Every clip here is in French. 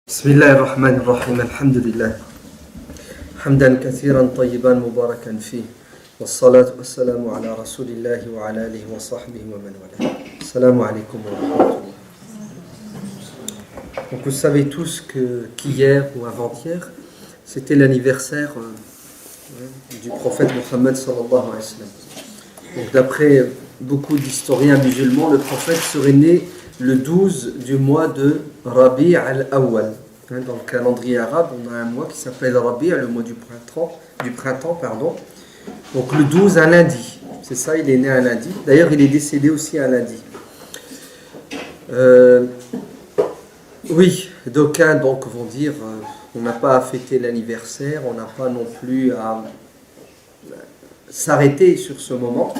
بسم الله الرحمن الرحيم الحمد لله حمدا كثيرا طيبا مباركا فيه والصلاة والسلام على رسول الله وعلى آله وصحبه ومن والاه. السلام عليكم ورحمة الله. Donc vous savez tous qu'hier ou avant-hier, c'était l'anniversaire du prophète Mohammed sallallahu alayhi wa sallam. Donc d'après beaucoup d'historiens musulmans, le prophète serait né le 12 du mois de Rabi' al-Awwal. Dans le calendrier arabe, on a un mois qui s'appelle Rabi', le mois du printemps. Donc le 12, un lundi. C'est ça, il est né un lundi. D'ailleurs, il est décédé aussi un lundi. Oui, d'aucuns donc vont dire on n'a pas à fêter l'anniversaire, on n'a pas non plus à s'arrêter sur ce moment,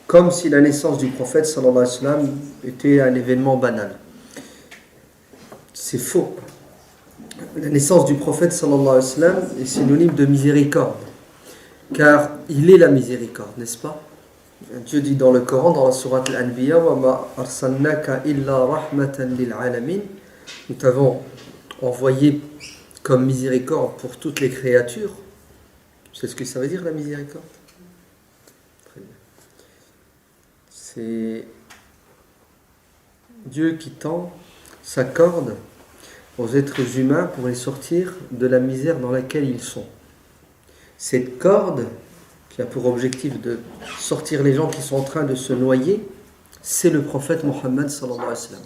comme si la naissance du prophète sallallahu alayhi wa sallam était un événement banal. C'est faux. La naissance du prophète sallallahu alayhi wa sallam est synonyme de miséricorde, car il est la miséricorde, n'est-ce pas? Dieu dit dans le Coran, dans la sourate Al-Anbiya, wa ma arsalnaka illa rahmatan lil alamin. Nous t'avons envoyé comme miséricorde pour toutes les créatures. C'est ce que ça veut dire la miséricorde? Très bien. C'est Dieu qui tend sa corde aux êtres humains pour les sortir de la misère dans laquelle ils sont. Cette corde, qui a pour objectif de sortir les gens qui sont en train de se noyer, c'est le prophète Mohammed sallallahu alayhi wa sallam.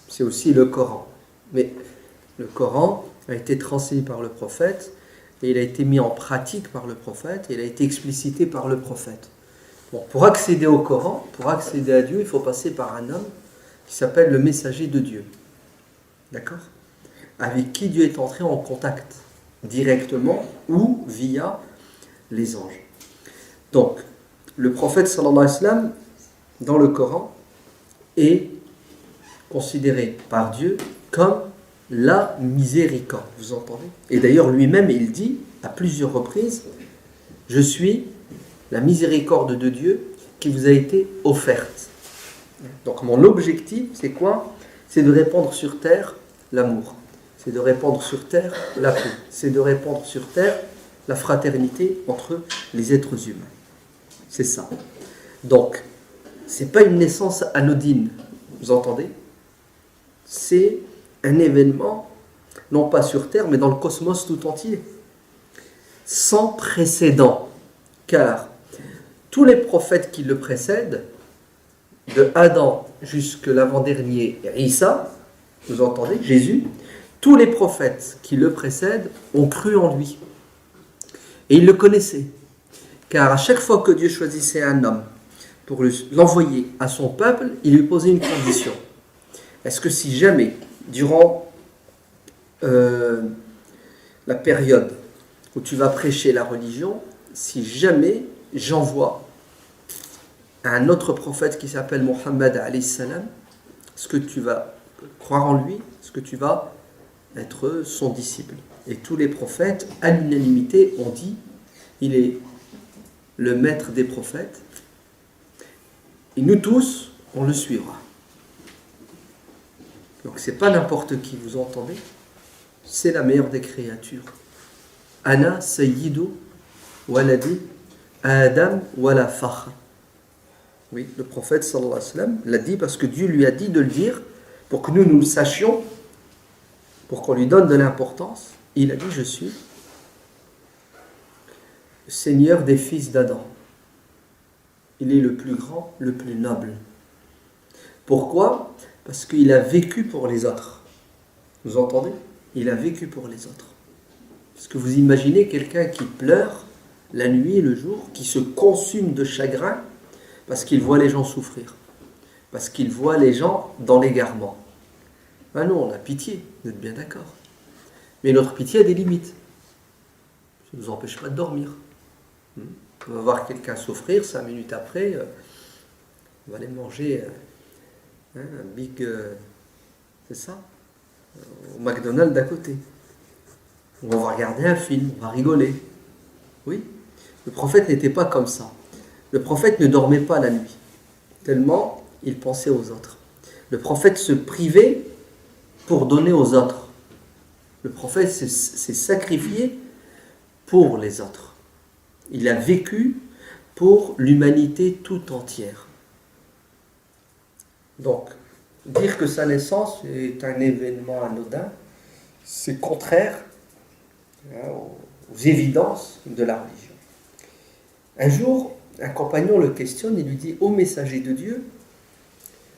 C'est aussi le Coran. Mais le Coran a été transmis par le prophète et il a été mis en pratique par le prophète et il a été explicité par le prophète. Bon, pour accéder au Coran, pour accéder à Dieu, il faut passer par un homme qui s'appelle le messager de Dieu. D'accord ? Avec qui Dieu est entré en contact, directement ou via les anges. Donc, le prophète sallallahu alayhi wa sallam, dans le Coran, est considéré par Dieu comme la miséricorde. Vous entendez? Et d'ailleurs, lui-même, il dit à plusieurs reprises, « Je suis la miséricorde de Dieu qui vous a été offerte. » Donc, mon objectif, c'est quoi? C'est de répandre sur terre l'amour. C'est de répandre sur terre la paix. C'est de répandre sur terre la fraternité entre les êtres humains. C'est ça. Donc, ce n'est pas une naissance anodine. Vous entendez? C'est un événement, non pas sur terre, mais dans le cosmos tout entier. Sans précédent. Car tous les prophètes qui le précèdent, de Adam jusqu'à l'avant-dernier Isa, vous entendez, Jésus, tous les prophètes qui le précèdent ont cru en lui. Et ils le connaissaient. Car à chaque fois que Dieu choisissait un homme pour l'envoyer à son peuple, il lui posait une condition. Est-ce que si jamais, durant la période où tu vas prêcher la religion, si jamais j'envoie un autre prophète qui s'appelle Mohammed alayhi salam, est-ce que tu vas croire en lui? Est-ce que tu vas être son disciple? Et tous les prophètes, à l'unanimité, ont dit il est le maître des prophètes et nous tous, on le suivra. Donc c'est pas n'importe qui, vous entendez? C'est la meilleure des créatures. Ana sayyidu waladi Adam wala fakhr. Oui, le prophète sallallahu alayhi wa sallam l'a dit parce que Dieu lui a dit de le dire pour que nous le sachions, pour qu'on lui donne de l'importance. Il a dit je suis le Seigneur des fils d'Adam. Il est le plus grand, le plus noble. Pourquoi? Parce qu'il a vécu pour les autres. Vous entendez? Il a vécu pour les autres. Est-ce que vous imaginez quelqu'un qui pleure la nuit et le jour, qui se consume de chagrin parce qu'il voit les gens souffrir, parce qu'il voit les gens dans l'égarement? Ah non, on a pitié, vous êtes bien d'accord. Mais notre pitié a des limites. Ça ne nous empêche pas de dormir. On va voir quelqu'un souffrir, 5 minutes après, on va aller manger un big, c'est ça, au McDonald's d'à côté. On va regarder un film, on va rigoler. Oui, le prophète n'était pas comme ça. Le prophète ne dormait pas la nuit, tellement il pensait aux autres. Le prophète se privait pour donner aux autres. Le prophète s'est sacrifié pour les autres. Il a vécu pour l'humanité tout entière. Donc, dire que sa naissance est un événement anodin, c'est contraire aux évidences de la religion. Un jour, un compagnon le questionne et lui dit « Ô messager de Dieu,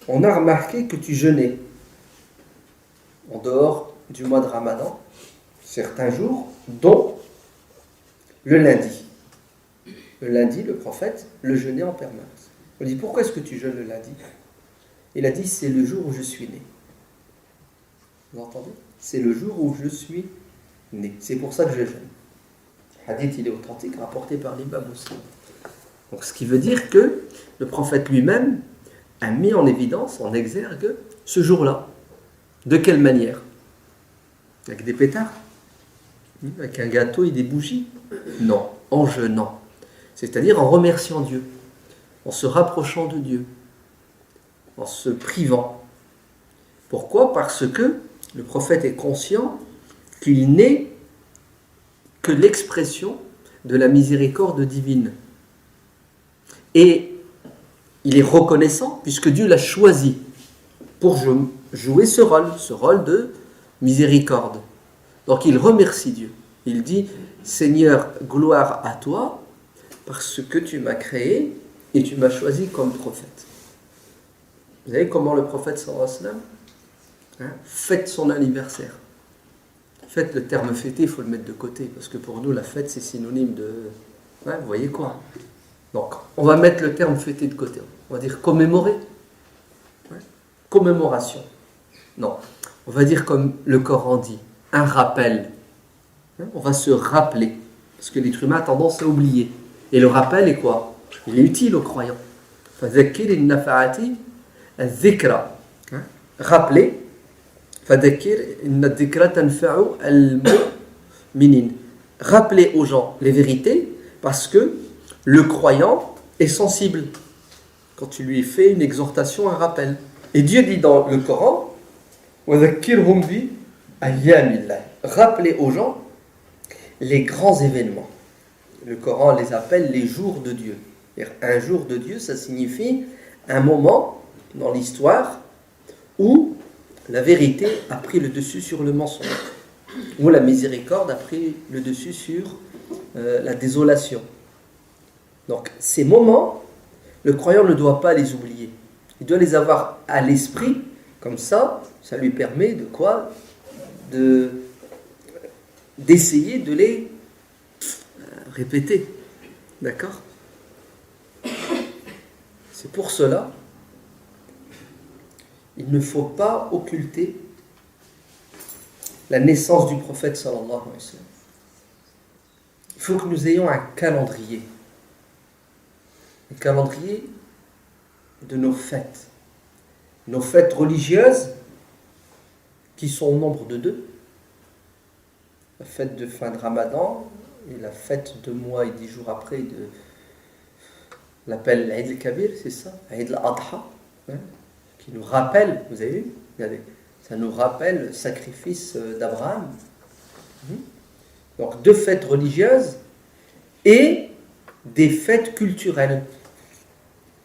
on a remarqué que tu jeûnais en dehors du mois de Ramadan, certains jours, dont le lundi. Le lundi, le prophète le jeûnait en permanence. On lui dit « Pourquoi est-ce que tu jeûnes le lundi ?» Il a dit « C'est le jour où je suis né. » Vous entendez ? C'est le jour où je suis né. C'est pour ça que je jeûne. Le hadith, il est authentique, rapporté par l'imam Muslim. Donc, ce qui veut dire que le prophète lui-même a mis en évidence, en exergue, ce jour-là. De quelle manière ? Avec des pétards ? Avec un gâteau et des bougies ? Non, en jeûnant. C'est-à-dire en remerciant Dieu, en se rapprochant de Dieu, en se privant. Pourquoi ? Parce que le prophète est conscient qu'il n'est que l'expression de la miséricorde divine. Et il est reconnaissant puisque Dieu l'a choisi pour jouer ce rôle de miséricorde. Donc il remercie Dieu. Il dit « Seigneur, gloire à toi parce que tu m'as créé et tu m'as choisi comme prophète. » Vous savez comment le prophète sallallahu alayhi wa sallam fête son anniversaire. Fête, le terme fêté, il faut le mettre de côté parce que pour nous la fête c'est synonyme de... vous voyez quoi ? Donc on va mettre le terme fêté de côté. On va dire commémorer. Commémoration. Non, on va dire comme le Coran dit, un rappel. On va se rappeler, parce que l'être humain a tendance à oublier. Et le rappel est quoi ? Il est utile aux croyants. فَذَكِّرِ النَّفَعَةِ الذِّكْرَ. Rappeler. فَذَكِّرْ إِنَّ الذِّكْرَ تَنْفَعُ الْمُؤْمِنِينَ. Rappeler aux gens les vérités, parce que le croyant est sensible. Quand tu lui fais une exhortation, un rappel. Et Dieu dit dans le Coran, وَذَكِّرْهُمْ بِأَيَّامِ اللَّهِ. Rappeler aux gens les grands événements. Le Coran les appelle les jours de Dieu. Un jour de Dieu, ça signifie un moment dans l'histoire où la vérité a pris le dessus sur le mensonge, où la miséricorde a pris le dessus sur la désolation. Donc ces moments, le croyant ne doit pas les oublier. Il doit les avoir à l'esprit, comme ça lui permet de quoi ? D'essayer de les répéter. D'accord ? C'est pour cela, il ne faut pas occulter la naissance du prophète sallallahu alayhi wa sallam. Il faut que nous ayons un calendrier. Un calendrier de nos fêtes. Nos fêtes religieuses, qui sont au nombre de 2. La fête de fin de Ramadan et la fête 2 mois et 10 jours après de l'appelle Eid al-Kabir, c'est ça, Eid al-Adha, qui nous rappelle, vous avez vu, ça nous rappelle le sacrifice d'Abraham. Donc 2 fêtes religieuses et des fêtes culturelles.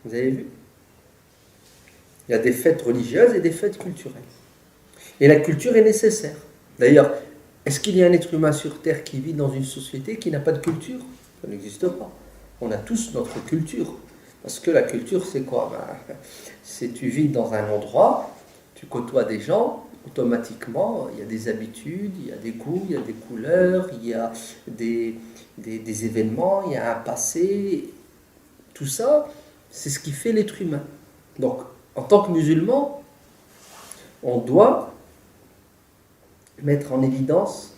Vous avez vu ? Il y a des fêtes religieuses et des fêtes culturelles. Et la culture est nécessaire. D'ailleurs, est-ce qu'il y a un être humain sur Terre qui vit dans une société qui n'a pas de culture ? Ça n'existe pas. On a tous notre culture. Parce que la culture, c'est quoi ? C'est tu vis dans un endroit, tu côtoies des gens, automatiquement, il y a des habitudes, il y a des goûts, il y a des couleurs, il y a des événements, il y a un passé. Tout ça, c'est ce qui fait l'être humain. Donc, en tant que musulman, on doit mettre en évidence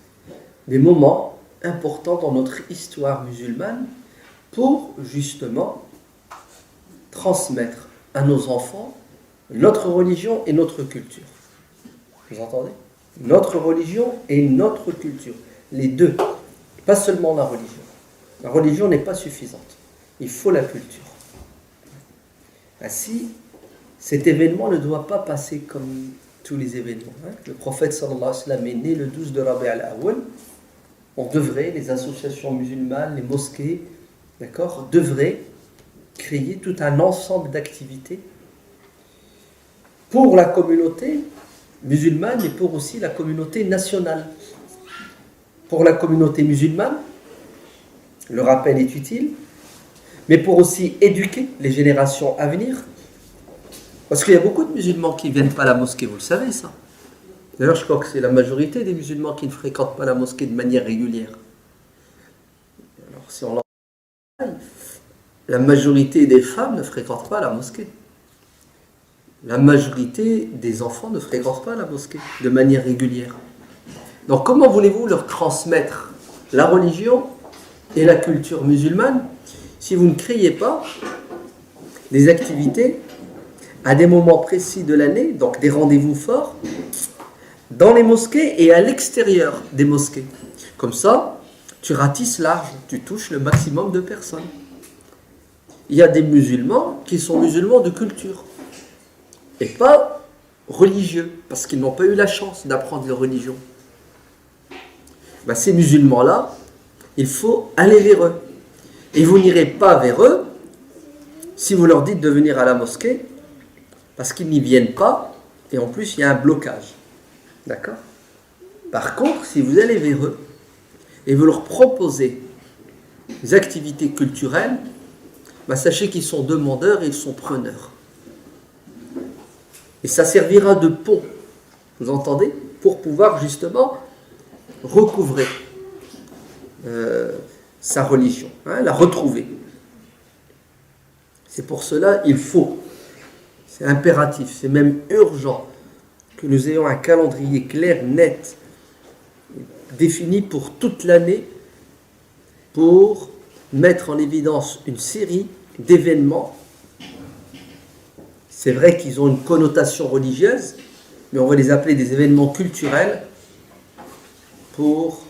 des moments importants dans notre histoire musulmane pour justement transmettre à nos enfants notre religion et notre culture. Vous entendez ? Notre religion et notre culture. Les deux. Pas seulement la religion. La religion n'est pas suffisante. Il faut la culture. Ainsi, cet événement ne doit pas passer comme tous les événements. Le prophète sallallahu alayhi wa sallam est né le 12 de Rabi' al-Awwal. On devrait, les associations musulmanes, les mosquées, d'accord, devraient créer tout un ensemble d'activités pour la communauté musulmane et pour aussi la communauté nationale. Pour la communauté musulmane, le rappel est utile, mais pour aussi éduquer les générations à venir. Parce qu'il y a beaucoup de musulmans qui ne viennent pas à la mosquée, vous le savez ça. D'ailleurs, je crois que c'est la majorité des musulmans qui ne fréquentent pas la mosquée de manière régulière. Alors, si on la majorité des femmes ne fréquentent pas la mosquée. La majorité des enfants ne fréquentent pas la mosquée de manière régulière. Donc, comment voulez-vous leur transmettre la religion et la culture musulmane si vous ne créez pas des activités à des moments précis de l'année, donc des rendez-vous forts, dans les mosquées et à l'extérieur des mosquées. Comme ça, tu ratisses large, tu touches le maximum de personnes. Il y a des musulmans qui sont musulmans de culture et pas religieux, parce qu'ils n'ont pas eu la chance d'apprendre leur religion. Ben, ces musulmans-là, il faut aller vers eux. Et vous n'irez pas vers eux si vous leur dites de venir à la mosquée, parce qu'ils n'y viennent pas, et en plus il y a un blocage. D'accord ? Par contre, si vous allez vers eux, et vous leur proposez des activités culturelles, ben sachez qu'ils sont demandeurs et ils sont preneurs. Et ça servira de pont, vous entendez ? Pour pouvoir justement recouvrer sa religion, la retrouver. C'est pour cela il faut, c'est impératif, c'est même urgent que nous ayons un calendrier clair, net, défini pour toute l'année, pour mettre en évidence une série d'événements. C'est vrai qu'ils ont une connotation religieuse, mais on va les appeler des événements culturels pour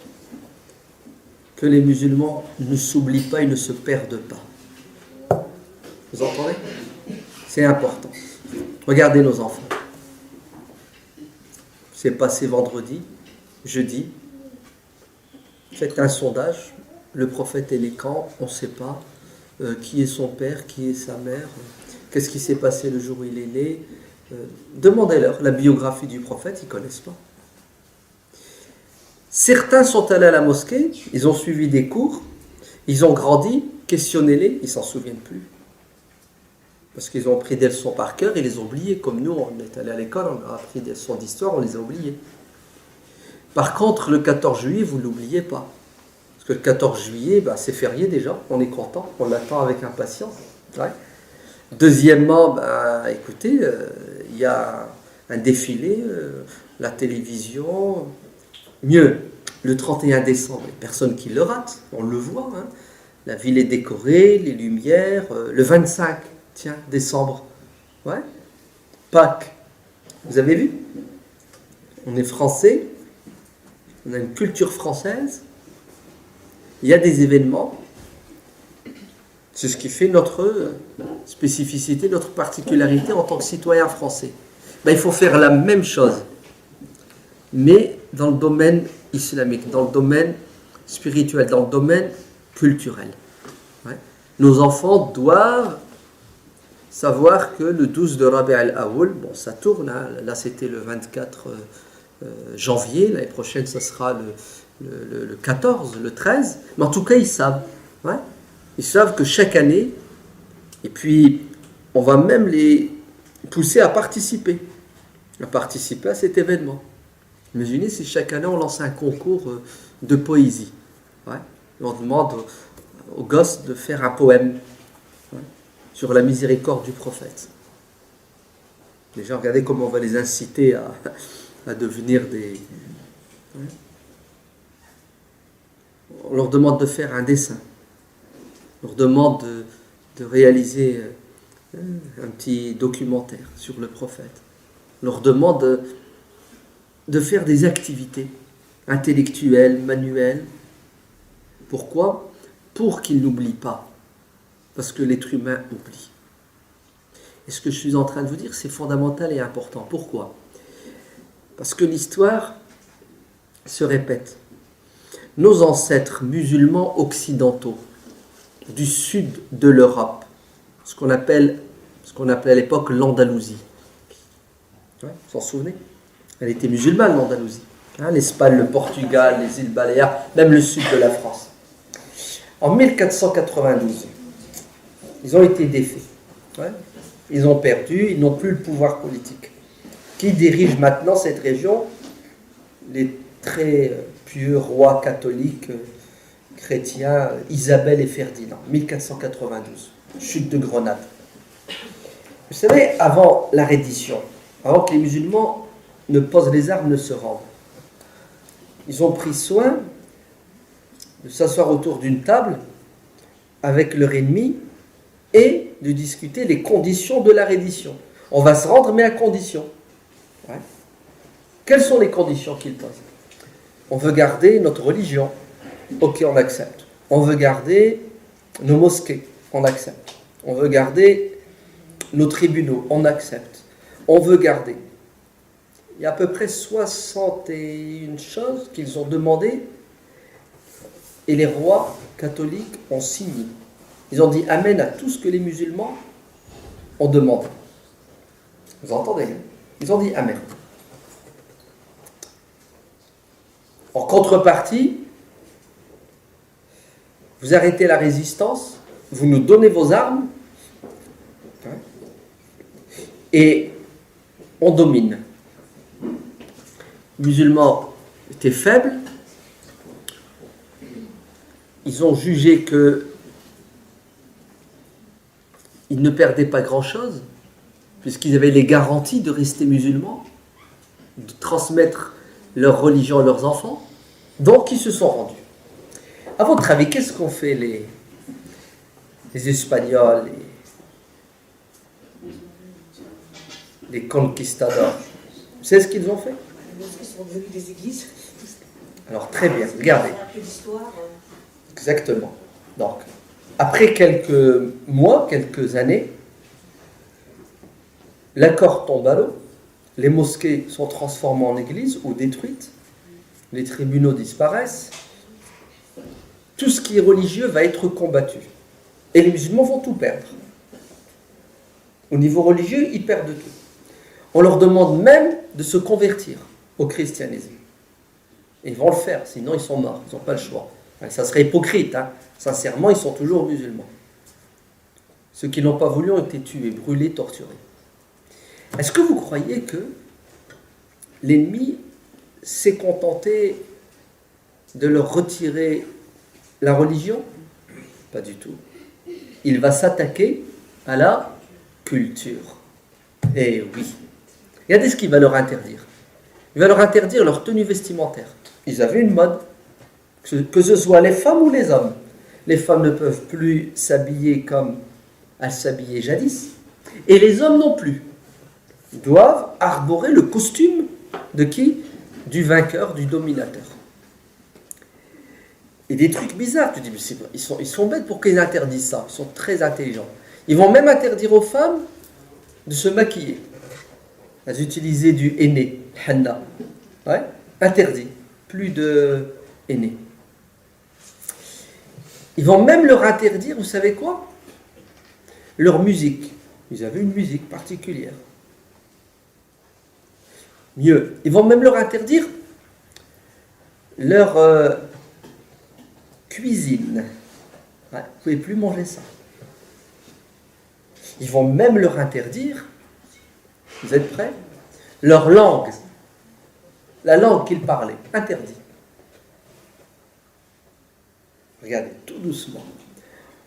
que les musulmans ne s'oublient pas et ne se perdent pas. Vous entendez ? C'est important. Regardez nos enfants. C'est passé vendredi, jeudi. Faites un sondage. Le prophète est né quand ? On ne sait pas. Qui est son père ? Qui est sa mère ? Qu'est-ce qui s'est passé le jour où il est né ? Demandez-leur la biographie du prophète, ils ne connaissent pas. Certains sont allés à la mosquée, ils ont suivi des cours, ils ont grandi, questionnez-les, ils ne s'en souviennent plus. Parce qu'ils ont appris des leçons par cœur et les ont oubliées. Comme nous, on est allé à l'école, on a appris des leçons d'histoire, on les a oubliées. Par contre, le 14 juillet, vous ne l'oubliez pas. Parce que le 14 juillet, c'est férié déjà, on est content, on l'attend avec impatience. Ouais. Deuxièmement, écoutez, il y a un défilé, la télévision. Mieux, le 31 décembre, il n'y a personne qui le rate, on le voit. La ville est décorée, les lumières. Le 25, décembre, ouais. Pâques, vous avez vu ? On est français, on a une culture française, il y a des événements. C'est ce qui fait notre spécificité, notre particularité en tant que citoyen français. Il faut faire la même chose, mais dans le domaine islamique, dans le domaine spirituel, dans le domaine culturel. Ouais. Nos enfants doivent savoir que le 12 de Rabi' al-Awwal, ça tourne, là c'était le 24 janvier, l'année prochaine ça sera le 14, le 13, mais en tout cas ils savent. Ouais. Ils savent que chaque année, et puis on va même les pousser à participer à cet événement. Imaginez si chaque année on lance un concours de poésie. Ouais. Et on demande aux gosses de faire un poème sur la miséricorde du prophète. Déjà, regardez comment on va les inciter à devenir des... On leur demande de faire un dessin. On leur demande de réaliser un petit documentaire sur le prophète. On leur demande de faire des activités intellectuelles, manuelles. Pourquoi ? Pour qu'ils n'oublient pas. Parce que l'être humain oublie. Et ce que je suis en train de vous dire, c'est fondamental et important. Pourquoi ? Parce que l'histoire se répète. Nos ancêtres musulmans occidentaux du sud de l'Europe, ce qu'on appelait à l'époque l'Andalousie. Ouais, vous vous en souvenez? Elle était musulmane, l'Andalousie. L'Espagne, le Portugal, les îles Baléares, même le sud de la France. En 1492, ils ont été défaits. Ouais. Ils ont perdu, ils n'ont plus le pouvoir politique. Qui dirige maintenant cette région? Les très pieux rois catholiques chrétiens Isabelle et Ferdinand, 1492, chute de Grenade. Vous savez, avant la reddition, avant que les musulmans ne posent les armes, ne se rendent, ils ont pris soin de s'asseoir autour d'une table avec leur ennemi et de discuter les conditions de la reddition. On va se rendre, mais à condition. Ouais. Quelles sont les conditions qu'ils posent? On veut garder notre religion. Ok, on accepte. On veut garder nos mosquées. On accepte. On veut garder nos tribunaux. On accepte. On veut garder. Il y a à peu près 61 choses qu'ils ont demandées et les rois catholiques ont signé. Ils ont dit amen à tout ce que les musulmans ont demandé. Vous entendez? Ils ont dit amen. En contrepartie, vous arrêtez la résistance, vous nous donnez vos armes, et on domine. Les musulmans étaient faibles, ils ont jugé que ils ne perdaient pas grand-chose, puisqu'ils avaient les garanties de rester musulmans, de transmettre leur religion à leurs enfants, donc ils se sont rendus. À votre avis, qu'est-ce qu'ont fait les Espagnols, les conquistadors? Vous savez ce qu'ils ont fait? Ils sont devenus des églises. Alors très bien, regardez. Exactement. Donc, après quelques mois, quelques années, l'accord tombe à l'eau, les mosquées sont transformées en églises ou détruites, les tribunaux disparaissent, tout ce qui est religieux va être combattu. Et les musulmans vont tout perdre. Au niveau religieux, ils perdent tout. On leur demande même de se convertir au christianisme. Et ils vont le faire, sinon ils sont morts, ils n'ont pas le choix. Ça serait hypocrite, hein. Sincèrement, ils sont toujours musulmans. Ceux qui n'ont pas voulu ont été tués, brûlés, torturés. Est-ce que vous croyez que l'ennemi s'est contenté de leur retirer la religion? Pas du tout. Il va s'attaquer à la culture. Eh oui. Regardez ce qu'il va leur interdire. Il va leur interdire leur tenue vestimentaire. Ils avaient une mode, que ce soit les femmes ou les hommes. Les femmes ne peuvent plus s'habiller comme elles s'habillaient jadis, et les hommes non plus. Ils doivent arborer le costume de qui? Du vainqueur, du dominateur. Et des trucs bizarres, tu dis, mais ils sont bêtes pour qu'ils interdisent ça, ils sont très intelligents. Ils vont même interdire aux femmes de se maquiller. Elles utilisaient du henné, henna. Ouais, interdit. Plus de henné. Ils vont même leur interdire, vous savez quoi? Leur musique. Ils avaient une musique particulière. Mieux, ils vont même leur interdire leur cuisine. Ouais, vous ne pouvez plus manger ça. Ils vont même leur interdire, vous êtes prêts? Leur langue. La langue qu'ils parlaient, interdit. Regardez, tout doucement.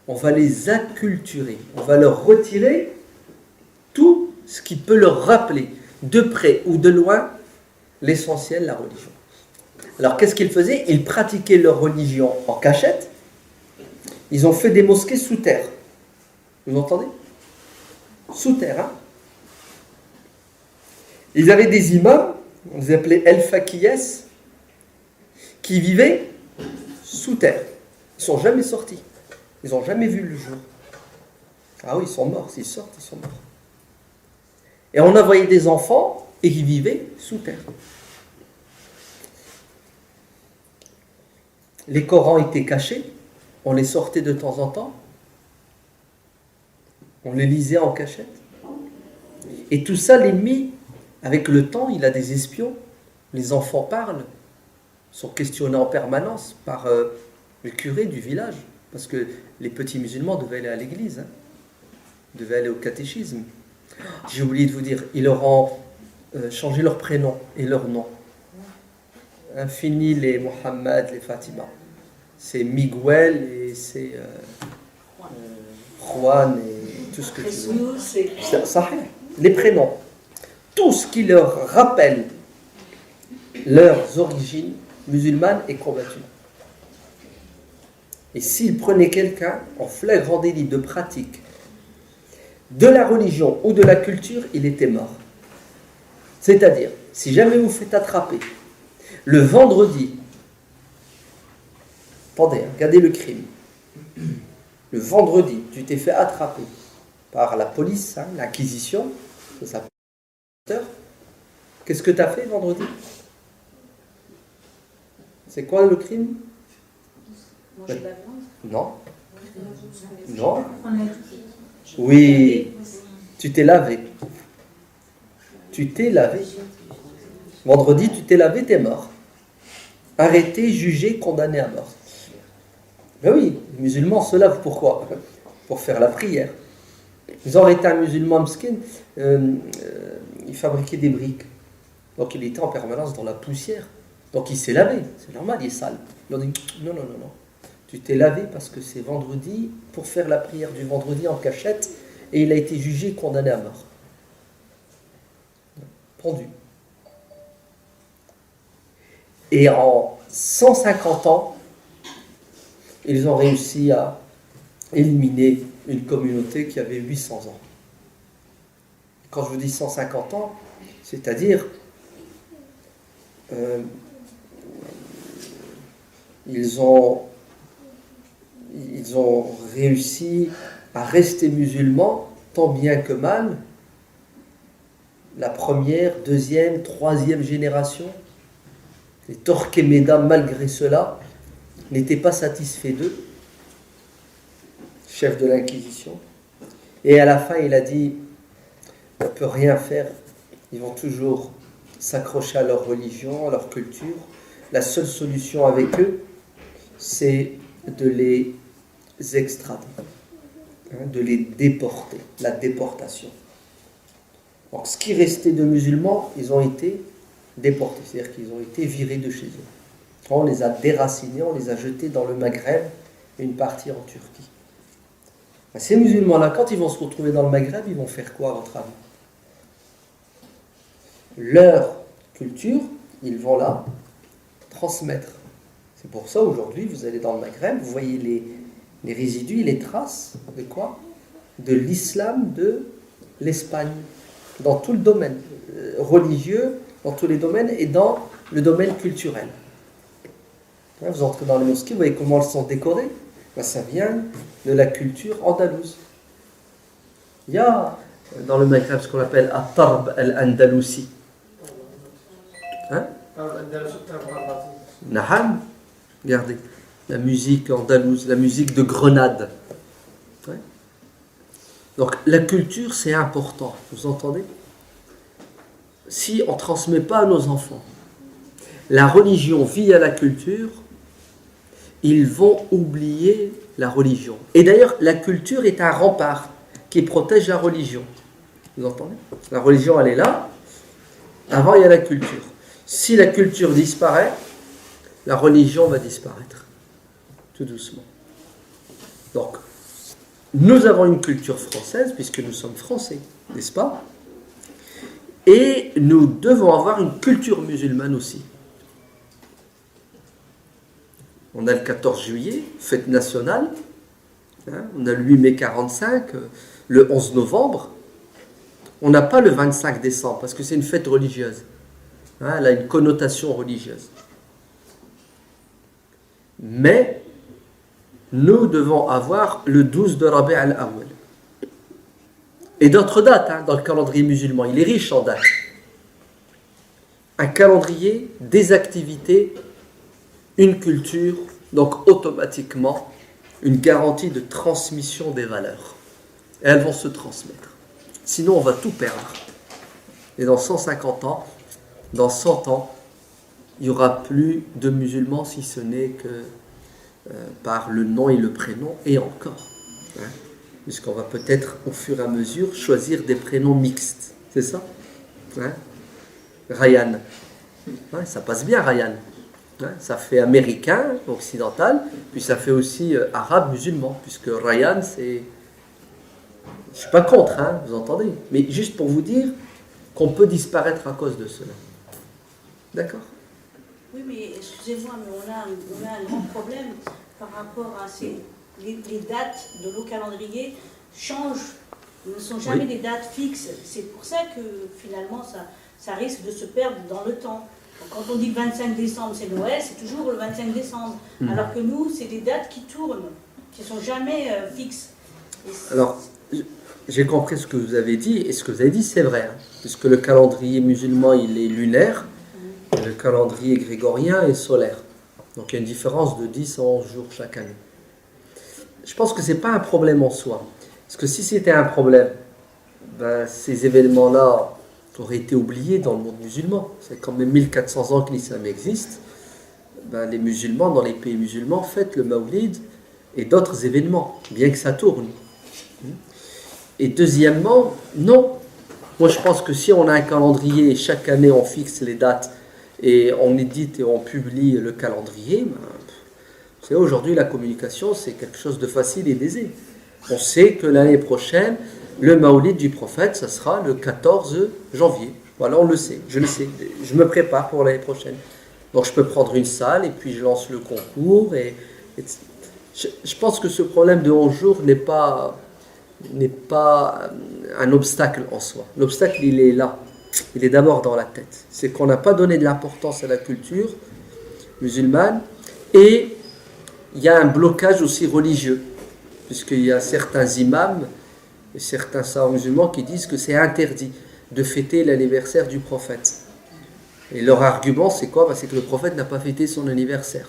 On va les acculturer. On va leur retirer tout ce qui peut leur rappeler, de près ou de loin, l'essentiel, la religion. Alors, qu'est-ce qu'ils faisaient? Ils pratiquaient leur religion en cachette. Ils ont fait des mosquées sous terre. Vous entendez? Sous terre, hein? Ils avaient des imams, on les appelait El-Fakiyes, qui vivaient sous terre. Ils ne sont jamais sortis. Ils n'ont jamais vu le jour. Ah oui, ils sont morts. S'ils sortent, ils sont morts. Et on a envoyé des enfants et qui vivaient sous terre. les Corans étaient cachés, on les sortait de temps en temps, on les lisait en cachette. Et tout ça, l'ennemi, avec le temps, il a des espions, les enfants parlent, sont questionnés en permanence par le curé du village, parce que les petits musulmans devaient aller à l'église, devaient aller au catéchisme. J'ai oublié de vous dire, ils leur ont changé leur prénom et leur nom. Fini les Mohammed, les Fatima. C'est Miguel et c'est Juan et tout ce que tu veux. C'est ça, les prénoms. Tout ce qui leur rappelle leurs origines musulmanes est combattu. Et s'ils prenaient quelqu'un en flagrant délit de pratique de la religion ou de la culture, il était mort. C'est-à-dire, si jamais vous faites attraper le vendredi, attendez, regardez le crime. Le vendredi, tu t'es fait attraper par la police, l'inquisition, ça s'appelle. Qu'est-ce que tu as fait vendredi? C'est quoi le crime? Manger de la viande? Non. Non. Oui. Tu t'es lavé. Tu t'es lavé. Vendredi, tu t'es lavé, t'es mort. Arrêté, jugé, condamné à mort. Ben oui, les musulmans se lavent pourquoi? Pour faire la prière. Ils ont arrêté un musulman mskin, il fabriquait des briques. Donc il était en permanence dans la poussière. Donc il s'est lavé, c'est normal, il est sale. Ils ont dit non. Tu t'es lavé parce que c'est vendredi pour faire la prière du vendredi en cachette et il a été jugé, condamné à mort. Pendu. Et en 150 ans, ils ont réussi à éliminer une communauté qui avait 800 ans. Quand je vous dis 150 ans, c'est-à-dire ils ont réussi à rester musulmans tant bien que mal. La première, deuxième, troisième génération, les Torquemada, malgré cela, n'étaient pas satisfaits d'eux, chef de l'Inquisition. Et à la fin, il a dit, on ne peut rien faire, ils vont toujours s'accrocher à leur religion, à leur culture. La seule solution avec eux, c'est de les extrader, de les déporter, la déportation. Donc, ce qui restait de musulmans, ils ont été déportés, c'est-à-dire qu'ils ont été virés de chez eux. On les a déracinés, on les a jetés dans le Maghreb et une partie en Turquie. Ces musulmans-là, quand ils vont se retrouver dans le Maghreb, ils vont faire quoi à votre avis? Leur culture, ils vont la transmettre. C'est pour ça, aujourd'hui, vous allez dans le Maghreb, vous voyez les résidus, les traces de quoi? De l'islam de l'Espagne, dans tout le domaine religieux, dans tous les domaines et dans le domaine culturel. Vous entrez dans les mosquées, vous voyez comment elles sont décorées. Ça vient de la culture andalouse. Il y a dans le Maghreb ce qu'on appelle At-Tarb al-Andalousi. Naham, regardez, la musique andalouse, la musique de Grenade. Donc la culture, c'est important, vous entendez? Si on ne transmet pas à nos enfants la religion via la culture, ils vont oublier la religion. Et d'ailleurs, la culture est un rempart qui protège la religion. Vous entendez? La religion, elle est là. Avant, il y a la culture. Si la culture disparaît, la religion va disparaître. Tout doucement. Donc, nous avons une culture française, puisque nous sommes français, n'est-ce pas? Et nous devons avoir une culture musulmane aussi. On a le 14 juillet, fête nationale. On a le 8 mai 45, le 11 novembre. On n'a pas le 25 décembre, parce que c'est une fête religieuse. Elle a une connotation religieuse. Mais nous devons avoir le 12 de Rabi' al-Awwal. Et d'autres dates dans le calendrier musulman. Il est riche en dates. Un calendrier, des activités, une culture Donc automatiquement, une garantie de transmission des valeurs. Et elles vont se transmettre. Sinon, on va tout perdre. Et dans 150 ans, dans 100 ans, il n'y aura plus de musulmans si ce n'est que par le nom et le prénom, et encore. Hein, puisqu'on va peut-être, au fur et à mesure, choisir des prénoms mixtes. C'est ça, hein? Ryan. Ouais, ça passe bien, Ryan. Hein, ça fait américain, occidental, puis ça fait aussi arabe, musulman, puisque Ryan, c'est... Je ne suis pas contre, hein, vous entendez, mais juste pour vous dire qu'on peut disparaître à cause de cela. D'accord? Oui, mais excusez-moi, mais on a un grand problème par rapport à les dates de nos calendriers changent, ne sont jamais des dates fixes. C'est pour ça que finalement ça risque de se perdre dans le temps. Quand on dit 25 décembre c'est Noël, c'est toujours le 25 décembre. Alors que nous, c'est des dates qui tournent, qui ne sont jamais fixes. Alors, j'ai compris ce que vous avez dit, et ce que vous avez dit c'est vrai, hein, puisque le calendrier musulman il est lunaire, et le calendrier grégorien est solaire. Donc il y a une différence de 10 à 11 jours chaque année. Je pense que ce n'est pas un problème en soi. Parce que si c'était un problème, ben, ces événements-là auraient été oubliés dans le monde musulman. C'est quand même 1400 ans que l'islam existe. Ben, les musulmans, dans les pays musulmans, fêtent le Mawlid et d'autres événements, bien que ça tourne. Et deuxièmement, non. Moi je pense que si on a un calendrier et chaque année on fixe les dates et on édite et on publie le calendrier, ben, vous savez, aujourd'hui la communication c'est quelque chose de facile et d'aisé. On sait que l'année prochaine, le Mawlid du prophète, ça sera le 14 janvier. Voilà, on le sait, je le sais. Je me prépare pour l'année prochaine. Donc je peux prendre une salle et puis je lance le concours. Je pense que ce problème de 11 jours n'est pas un obstacle en soi. L'obstacle, il est là. Il est d'abord dans la tête. C'est qu'on n'a pas donné de l'importance à la culture musulmane et il y a un blocage aussi religieux, puisqu'il y a certains imams et certains savants musulmans qui disent que c'est interdit de fêter l'anniversaire du prophète. Et leur argument, c'est quoi? C'est que le prophète n'a pas fêté son anniversaire.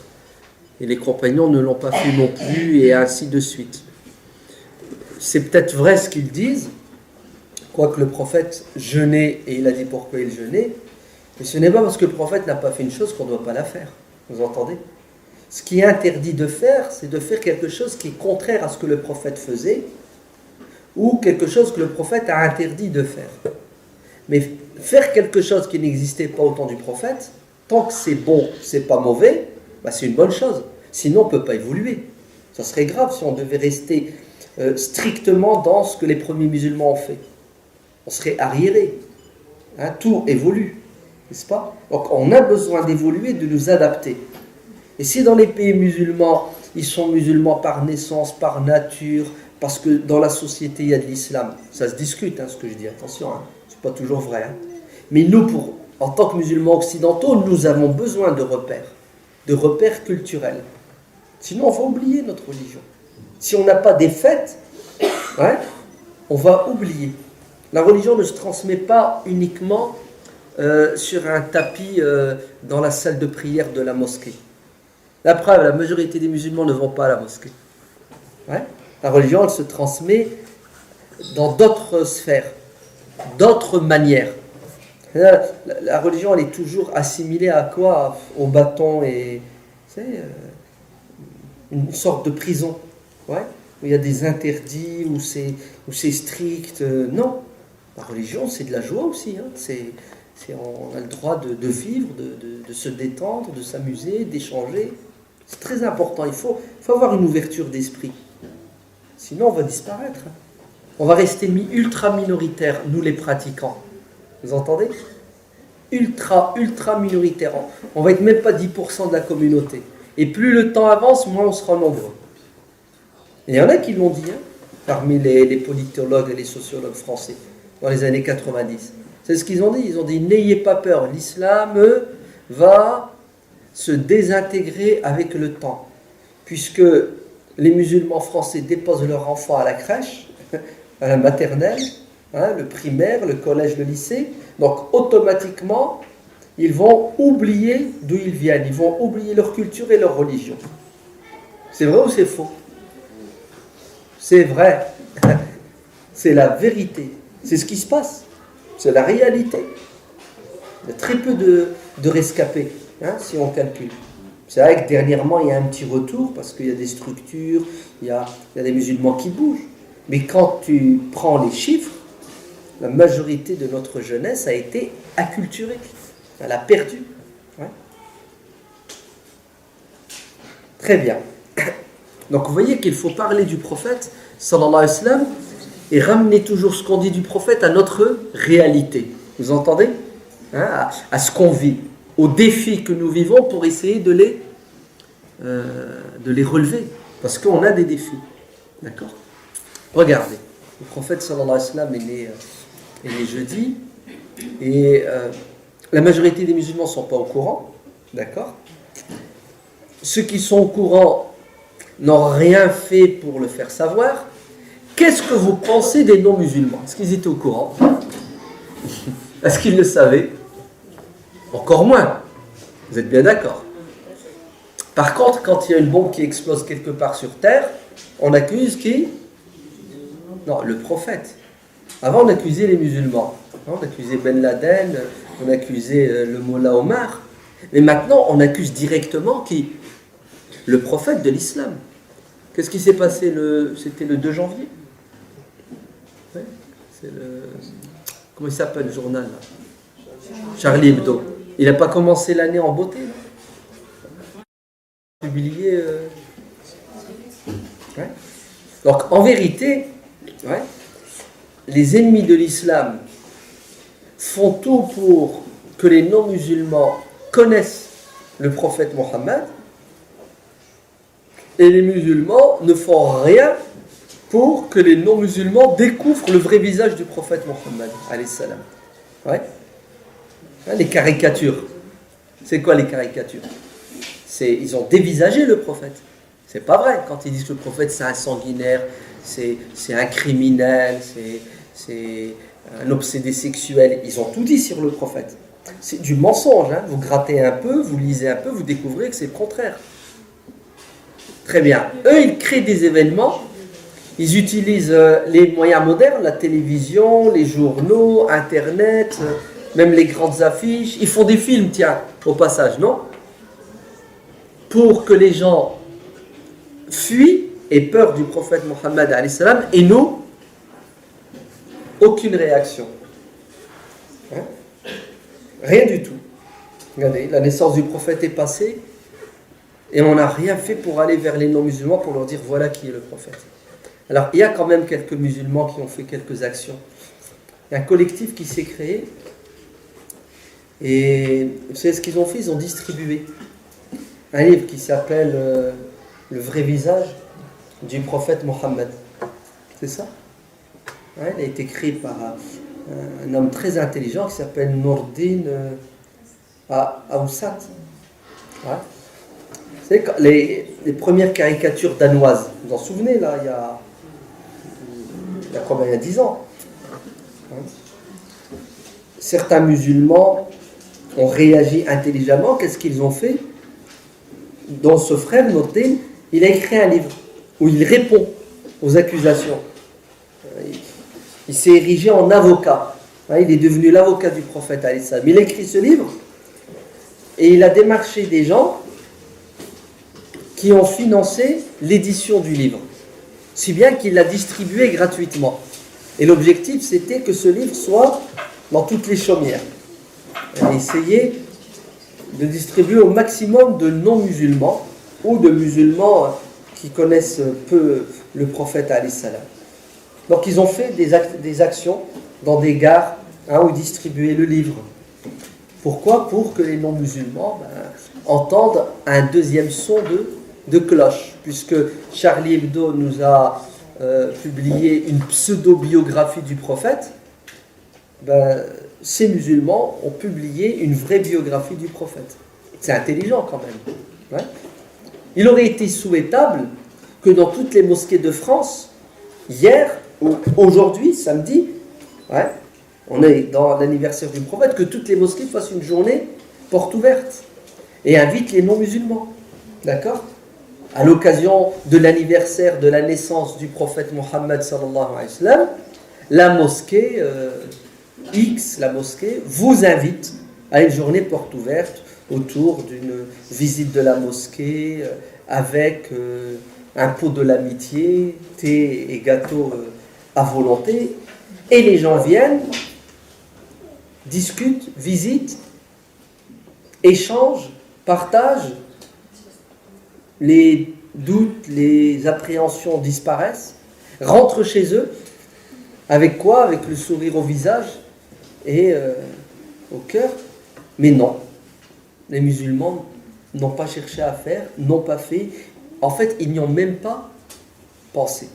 Et les compagnons ne l'ont pas fait non plus, et ainsi de suite. C'est peut-être vrai ce qu'ils disent, quoique le prophète jeûnait, et il a dit pourquoi il jeûnait, mais ce n'est pas parce que le prophète n'a pas fait une chose qu'on ne doit pas la faire. Vous entendez? Ce qui est interdit de faire, c'est de faire quelque chose qui est contraire à ce que le prophète faisait, ou quelque chose que le prophète a interdit de faire. Mais faire quelque chose qui n'existait pas au temps du prophète, tant que c'est bon, c'est pas mauvais, bah c'est une bonne chose. Sinon, on ne peut pas évoluer. Ça serait grave si on devait rester strictement dans ce que les premiers musulmans ont fait. On serait arriéré. Hein, tout évolue, n'est-ce pas? Donc on a besoin d'évoluer, de nous adapter. Et si dans les pays musulmans, ils sont musulmans par naissance, par nature, parce que dans la société, il y a de l'islam, ça se discute, hein, ce que je dis, attention, hein, c'est pas toujours vrai. Hein. Mais nous, en tant que musulmans occidentaux, nous avons besoin de repères culturels. Sinon, on va oublier notre religion. Si on n'a pas des fêtes, ouais, on va oublier. La religion ne se transmet pas uniquement sur un tapis dans la salle de prière de la mosquée. La preuve, la majorité des musulmans ne vont pas à la mosquée. Ouais. La religion, elle se transmet dans d'autres sphères, d'autres manières. La religion, elle est toujours assimilée à quoi? Au bâton et une sorte de prison, ouais, où il y a des interdits, où c'est strict. Non, la religion, c'est de la joie aussi. Hein. On a le droit de vivre, de se détendre, de s'amuser, d'échanger. C'est très important. Il faut avoir une ouverture d'esprit. Sinon, on va disparaître. On va rester ultra minoritaire, nous les pratiquants. Vous entendez? Ultra minoritaire. On va être même pas 10% de la communauté. Et plus le temps avance, moins on sera nombreux. Et il y en a qui l'ont dit, hein, parmi les politologues et les sociologues français, dans les années 90. C'est ce qu'ils ont dit. Ils ont dit, n'ayez pas peur, l'islam va se désintégrer avec le temps. Puisque les musulmans français déposent leurs enfants à la crèche, à la maternelle, hein, le primaire, le collège, le lycée. Donc automatiquement, ils vont oublier d'où ils viennent. Ils vont oublier leur culture et leur religion. C'est vrai ou c'est faux? C'est vrai. C'est la vérité. C'est ce qui se passe. C'est la réalité. Il y a très peu de rescapés, si on calcule. C'est vrai que dernièrement, il y a un petit retour parce qu'il y a des structures, il y a des musulmans qui bougent. Mais quand tu prends les chiffres, la majorité de notre jeunesse a été acculturée. Elle a perdu. Ouais. Très bien. Donc vous voyez qu'il faut parler du prophète, sallallahu alayhi wa sallam, et ramener toujours ce qu'on dit du prophète à notre réalité. Vous entendez? À ce qu'on vit, aux défis que nous vivons pour essayer de les relever. Parce qu'on a des défis. D'accord? Regardez, le prophète sallallahu alayhi wa sallam est né jeudi, et la majorité des musulmans ne sont pas au courant. D'accord? Ceux qui sont au courant n'ont rien fait pour le faire savoir. Qu'est-ce que vous pensez des non-musulmans? Est-ce qu'ils étaient au courant? Est-ce qu'ils le savaient? Encore moins. Vous êtes bien d'accord? Par contre, quand il y a une bombe qui explose quelque part sur Terre, on accuse qui? Non, le prophète. Avant, on accusait les musulmans. On accusait Ben Laden, on accusait le Mollah Omar. Mais maintenant, on accuse directement qui? Le prophète de l'islam. Qu'est-ce qui s'est passé c'était le 2 janvier? Ouais, comment il s'appelle le journal là? Charlie Hebdo. Il n'a pas commencé l'année en beauté, là. Publié. Ouais. Donc en vérité, ouais, les ennemis de l'islam font tout pour que les non-musulmans connaissent le prophète Mohammed, et les musulmans ne font rien pour que les non-musulmans découvrent le vrai visage du prophète Mohammed, alayhi salam. Ouais. Les caricatures. C'est quoi les caricatures? Ils ont dévisagé le prophète. C'est pas vrai. Quand ils disent que le prophète c'est un sanguinaire, c'est un criminel, c'est un obsédé sexuel, ils ont tout dit sur le prophète. C'est du mensonge. Vous grattez un peu, vous lisez un peu, vous découvrez que c'est le contraire. Très bien. Eux, ils créent des événements, ils utilisent les moyens modernes, la télévision, les journaux, Internet, même les grandes affiches. Ils font des films, tiens, au passage, non? Pour que les gens fuient et peur du prophète Mohammed alayhi salam, et nous, aucune réaction. Rien du tout. Regardez, la naissance du prophète est passée, et on n'a rien fait pour aller vers les non-musulmans pour leur dire voilà qui est le prophète. Alors il y a quand même quelques musulmans qui ont fait quelques actions. Il y a un collectif qui s'est créé, et vous savez ce qu'ils ont fait? Ils ont distribué un livre qui s'appelle Le vrai visage du prophète Mohammed. C'est ça? Ouais, il a été créé par un homme très intelligent qui s'appelle Nourdin Aoussat. Ouais. C'est les premières caricatures danoises. Vous vous en souvenez, là, il y a combien? Il y a 10 ans. Certains musulmans ont réagi intelligemment. Qu'est-ce qu'ils ont fait? Dans ce frère, Nourdin, il a écrit un livre où il répond aux accusations. Il s'est érigé en avocat. Il est devenu l'avocat du prophète alayhi salam. Il a écrit ce livre et il a démarché des gens qui ont financé l'édition du livre, si bien qu'il l'a distribué gratuitement. Et l'objectif, c'était que ce livre soit dans toutes les chaumières. Il a essayé de distribuer au maximum de non-musulmans ou de musulmans qui connaissent peu le prophète alayhi salam. Donc ils ont fait des actions dans des gares où ils distribuaient le livre. Pourquoi? Pour que les non-musulmans entendent un deuxième son de cloche, puisque Charlie Hebdo nous a publié une pseudo-biographie du prophète. Ces musulmans ont publié une vraie biographie du prophète. C'est intelligent quand même. Ouais. Il aurait été souhaitable que dans toutes les mosquées de France, hier ou aujourd'hui, samedi, on est dans l'anniversaire du prophète, que toutes les mosquées fassent une journée porte ouverte et invitent les non-musulmans. D'accord? à l'occasion de l'anniversaire de la naissance du prophète Mohammed sallallahu alayhi wa sallam, la mosquée X, la mosquée, vous invite à une journée porte ouverte autour d'une visite de la mosquée avec un pot de l'amitié, thé et gâteau à volonté. Et les gens viennent, discutent, visitent, échangent, partagent. Les doutes, les appréhensions disparaissent, rentrent chez eux. Avec quoi? Avec le sourire au visage et au cœur. Mais non, les musulmans n'ont pas cherché à faire, n'ont pas fait. En fait, ils n'y ont même pas pensé.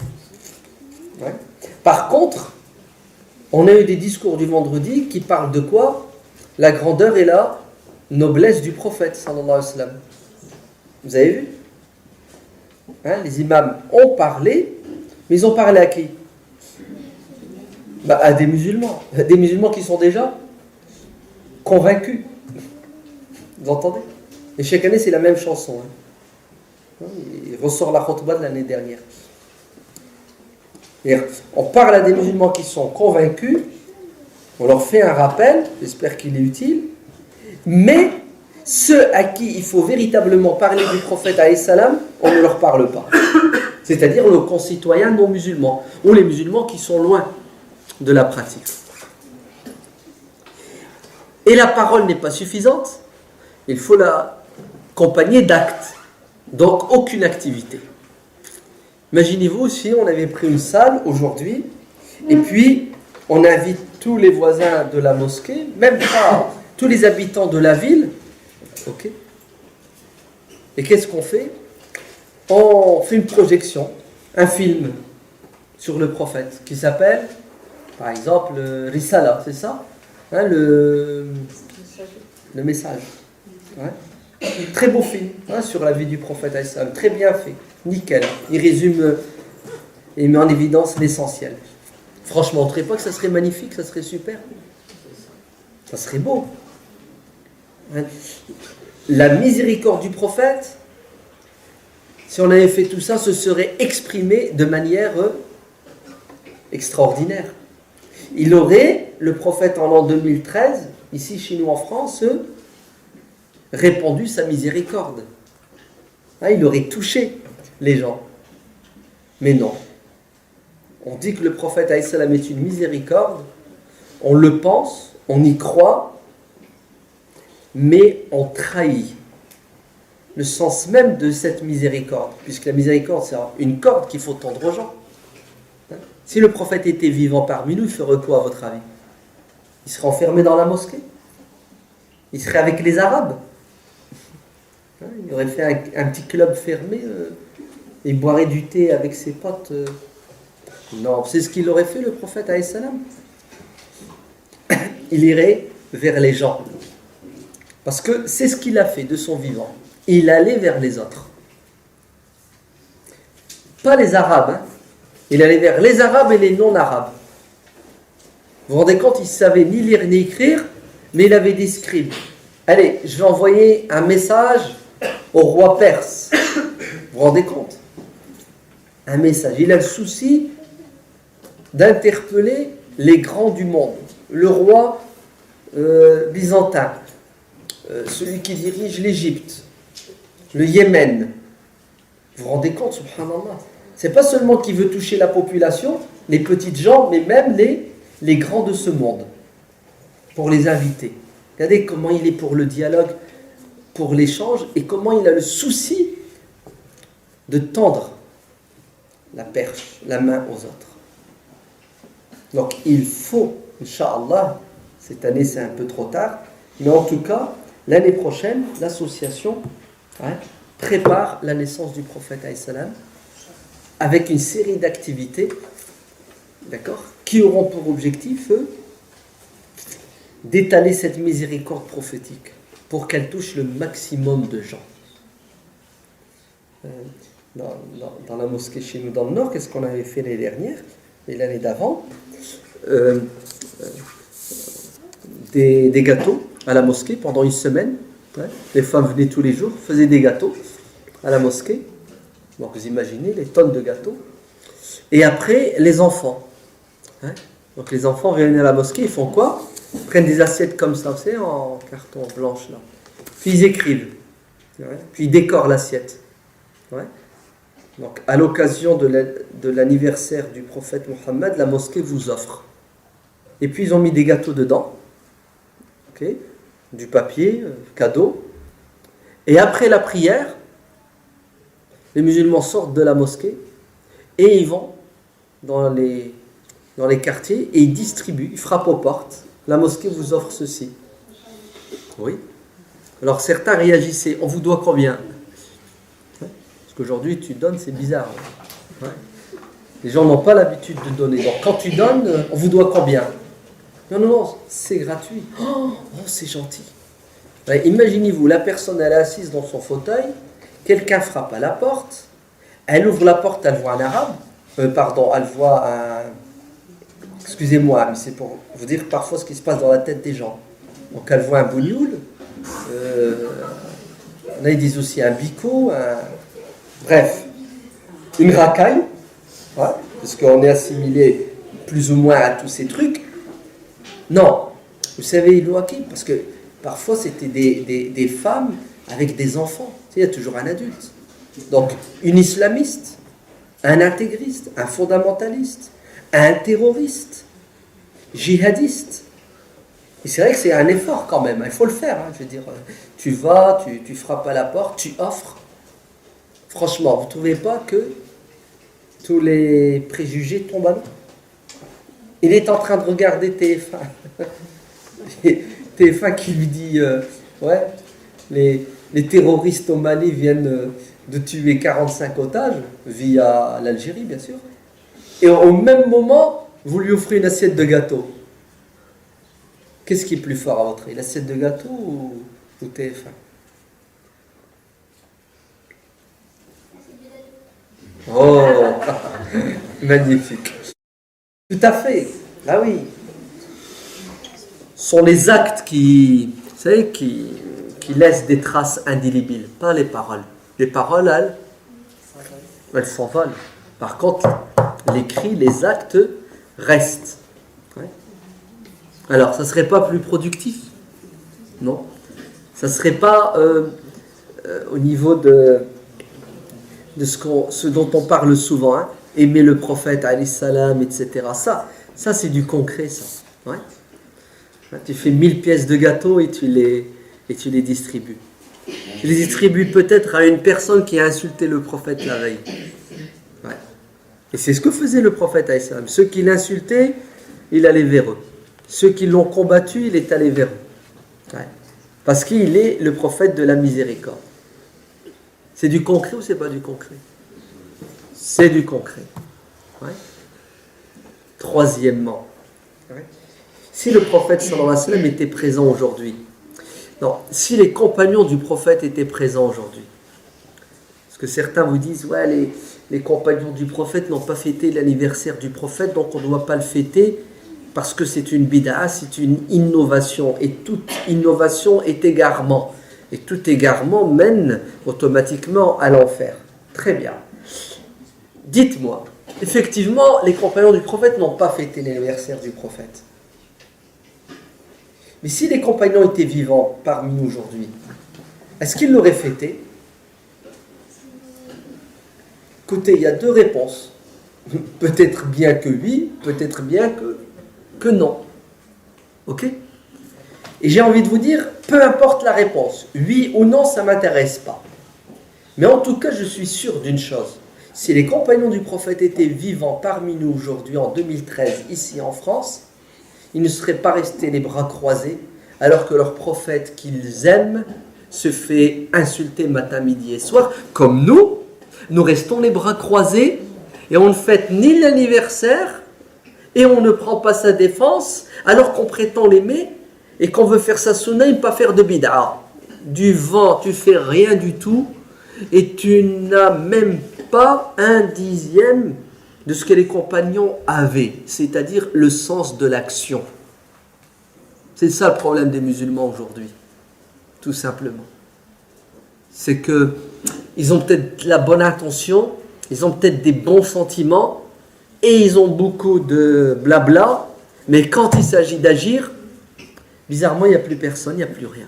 Ouais. Par contre, on a eu des discours du vendredi qui parlent de quoi? La grandeur et la noblesse du prophète, sallallahu alayhi wa sallam. Vous avez vu? Les imams ont parlé, mais ils ont parlé à qui? À des musulmans qui sont déjà convaincus. Vous entendez? Et chaque année, c'est la même chanson. Il ressort la khutbah de l'année dernière. Et on parle à des musulmans qui sont convaincus, on leur fait un rappel, j'espère qu'il est utile, mais ceux à qui il faut véritablement parler du prophète alayhi salam, on ne leur parle pas. C'est-à-dire nos concitoyens non musulmans, ou les musulmans qui sont loin de la pratique. Et la parole n'est pas suffisante, il faut l'accompagner d'actes, donc aucune activité. Imaginez-vous si on avait pris une salle aujourd'hui, et puis on invite tous les voisins de la mosquée, même pas tous les habitants de la ville, ok? Et qu'est-ce qu'on fait? On fait une projection, un film sur le prophète qui s'appelle, par exemple, Risala, c'est ça? Le message. Ouais. Très beau film sur la vie du prophète, très bien fait, nickel. Il résume et met en évidence l'essentiel. Franchement, on ne trouve pas que ça serait magnifique, ça serait super. Ça serait beau. La miséricorde du prophète, si on avait fait tout ça, se serait exprimé de manière extraordinaire. Il aurait, le prophète en l'an 2013, ici chez nous en France, répandu sa miséricorde. Il aurait touché les gens. Mais non. On dit que le prophète alayhi salam est une miséricorde, on le pense, on y croit, mais on trahit le sens même de cette miséricorde, puisque la miséricorde, c'est une corde qu'il faut tendre aux gens. Si le prophète était vivant parmi nous, il ferait quoi à votre avis? Il serait enfermé dans la mosquée? Il serait avec les Arabes? Il aurait fait un petit club fermé, il boirait du thé avec ses potes. Non, c'est ce qu'il aurait fait le prophète alayhi salam. Il irait vers les gens. Parce que c'est ce qu'il a fait de son vivant. Il allait vers les autres. Pas les Arabes. Il allait vers les Arabes et les non-Arabes. Vous vous rendez compte, il ne savait ni lire ni écrire, mais il avait des scribes. Allez, je vais envoyer un message au roi perse. Vous vous rendez compte? Un message. Il a le souci d'interpeller les grands du monde. Le roi byzantin, celui qui dirige l'Égypte, le Yémen. Vous vous rendez compte, subhanallah? C'est pas seulement qu'il veut toucher la population, les petites gens, mais même les grands de ce monde, pour les inviter. Regardez comment il est pour le dialogue, pour l'échange, et comment il a le souci de tendre la perche, la main aux autres. Donc il faut, Inch'Allah, cette année c'est un peu trop tard, mais en tout cas, l'année prochaine, l'association prépare la naissance du prophète alayhi salam avec une série d'activités, d'accord, qui auront pour objectif d'étaler cette miséricorde prophétique pour qu'elle touche le maximum de gens. Dans la mosquée chez nous dans le Nord, qu'est-ce qu'on avait fait l'année dernière et l'année d'avant? Des gâteaux à la mosquée pendant une semaine. Les femmes venaient tous les jours, faisaient des gâteaux à la mosquée. Donc vous imaginez les tonnes de gâteaux. Et après, les enfants. Hein? Donc les enfants viennent à la mosquée, ils font quoi? Ils prennent des assiettes comme ça, vous savez, en carton blanche là. Puis ils écrivent. Ouais. Puis ils décorent l'assiette. Ouais. Donc à l'occasion de l'anniversaire du prophète Mohammed, la mosquée vous offre. Et puis ils ont mis des gâteaux dedans. Okay. Du papier, cadeau. Et après la prière, les musulmans sortent de la mosquée et ils vont dans les quartiers et ils distribuent, ils frappent aux portes. La mosquée vous offre ceci. Oui. Alors certains réagissaient, on vous doit combien? Parce qu'aujourd'hui tu donnes, c'est bizarre. Ouais. Les gens n'ont pas l'habitude de donner. Donc quand tu donnes, on vous doit combien? Non, c'est gratuit. Oh, c'est gentil. Ouais, imaginez-vous, la personne elle est assise dans son fauteuil, quelqu'un frappe à la porte, elle ouvre la porte, elle voit un arabe, elle voit un... Excusez-moi, mais c'est pour vous dire parfois ce qui se passe dans la tête des gens. Donc elle voit un bougnoul, là ils disent aussi un bico, bref, une racaille, ouais, parce qu'on est assimilé plus ou moins à tous ces trucs. Non, vous savez, parce que parfois c'était des femmes avec des enfants. Il y a toujours un adulte. Donc, une islamiste, un intégriste, un fondamentaliste, un terroriste, djihadiste. Et c'est vrai que c'est un effort quand même, il faut le faire. Hein. Je veux dire, tu vas, tu frappes à la porte, tu offres. Franchement, vous ne trouvez pas que tous les préjugés tombent à l'eau? Il est en train de regarder TF1. TF1 qui lui dit ouais, les terroristes au Mali viennent de tuer 45 otages via l'Algérie, bien sûr. Et au même moment, vous lui offrez une assiette de gâteau. Qu'est-ce qui est plus fort à votre avis, l'assiette de gâteau ou TF1? Oh, magnifique. Tout à fait. Ah oui. Ce sont les actes qui laissent des traces indélébiles, pas les paroles. Les paroles, elles s'envolent. Par contre, l'écrit, les actes restent. Ouais. Alors, ça ne serait pas plus productif? Non. Ça ne serait pas au niveau de ce dont on parle souvent, hein, aimer le prophète, alayhi salam, etc. Ça c'est du concret, ça. Ouais. Tu fais 1000 pièces de gâteau et tu les distribues. Tu les distribues peut-être à une personne qui a insulté le prophète la veille. Ouais. Et c'est ce que faisait le prophète, alayhi salam. Ceux qui l'insultaient, il allait vers eux. Ceux qui l'ont combattu, il est allé vers eux. Ouais. Parce qu'il est le prophète de la miséricorde. C'est du concret ou c'est pas du concret? C'est du concret. Ouais. Troisièmement, ouais. Si le prophète sallallahu alayhi wa sallam était présent aujourd'hui, non, si les compagnons du prophète étaient présents aujourd'hui, parce que certains vous disent, ouais, les compagnons du prophète n'ont pas fêté l'anniversaire du prophète, donc on ne doit pas le fêter parce que c'est une bid'a, c'est une innovation, et toute innovation est égarement. Et tout égarement mène automatiquement à l'enfer. Très bien. Dites-moi, effectivement, les compagnons du prophète n'ont pas fêté l'anniversaire du prophète. Mais si les compagnons étaient vivants parmi nous aujourd'hui, est-ce qu'ils l'auraient fêté? Écoutez, il y a deux réponses. Peut-être bien que oui, peut-être bien que non. Ok? Et j'ai envie de vous dire, peu importe la réponse, oui ou non, ça ne m'intéresse pas. Mais en tout cas, je suis sûr d'une chose. Si les compagnons du prophète étaient vivants parmi nous aujourd'hui, en 2013, ici en France, ils ne seraient pas restés les bras croisés, alors que leur prophète qu'ils aiment se fait insulter matin, midi et soir. Comme nous restons les bras croisés et on ne fête ni l'anniversaire et on ne prend pas sa défense, alors qu'on prétend l'aimer. Et qu'on veut faire sa sunna et ne pas faire de bid'a. Du vent, tu fais rien du tout et tu n'as même pas 1/10 de ce que les compagnons avaient, c'est-à-dire le sens de l'action. C'est ça le problème des musulmans aujourd'hui, tout simplement. c'est que ils ont peut-être la bonne intention, ils ont peut-être des bons sentiments, et ils ont beaucoup de blabla, mais quand il s'agit d'agir, bizarrement, il n'y a plus personne, il n'y a plus rien.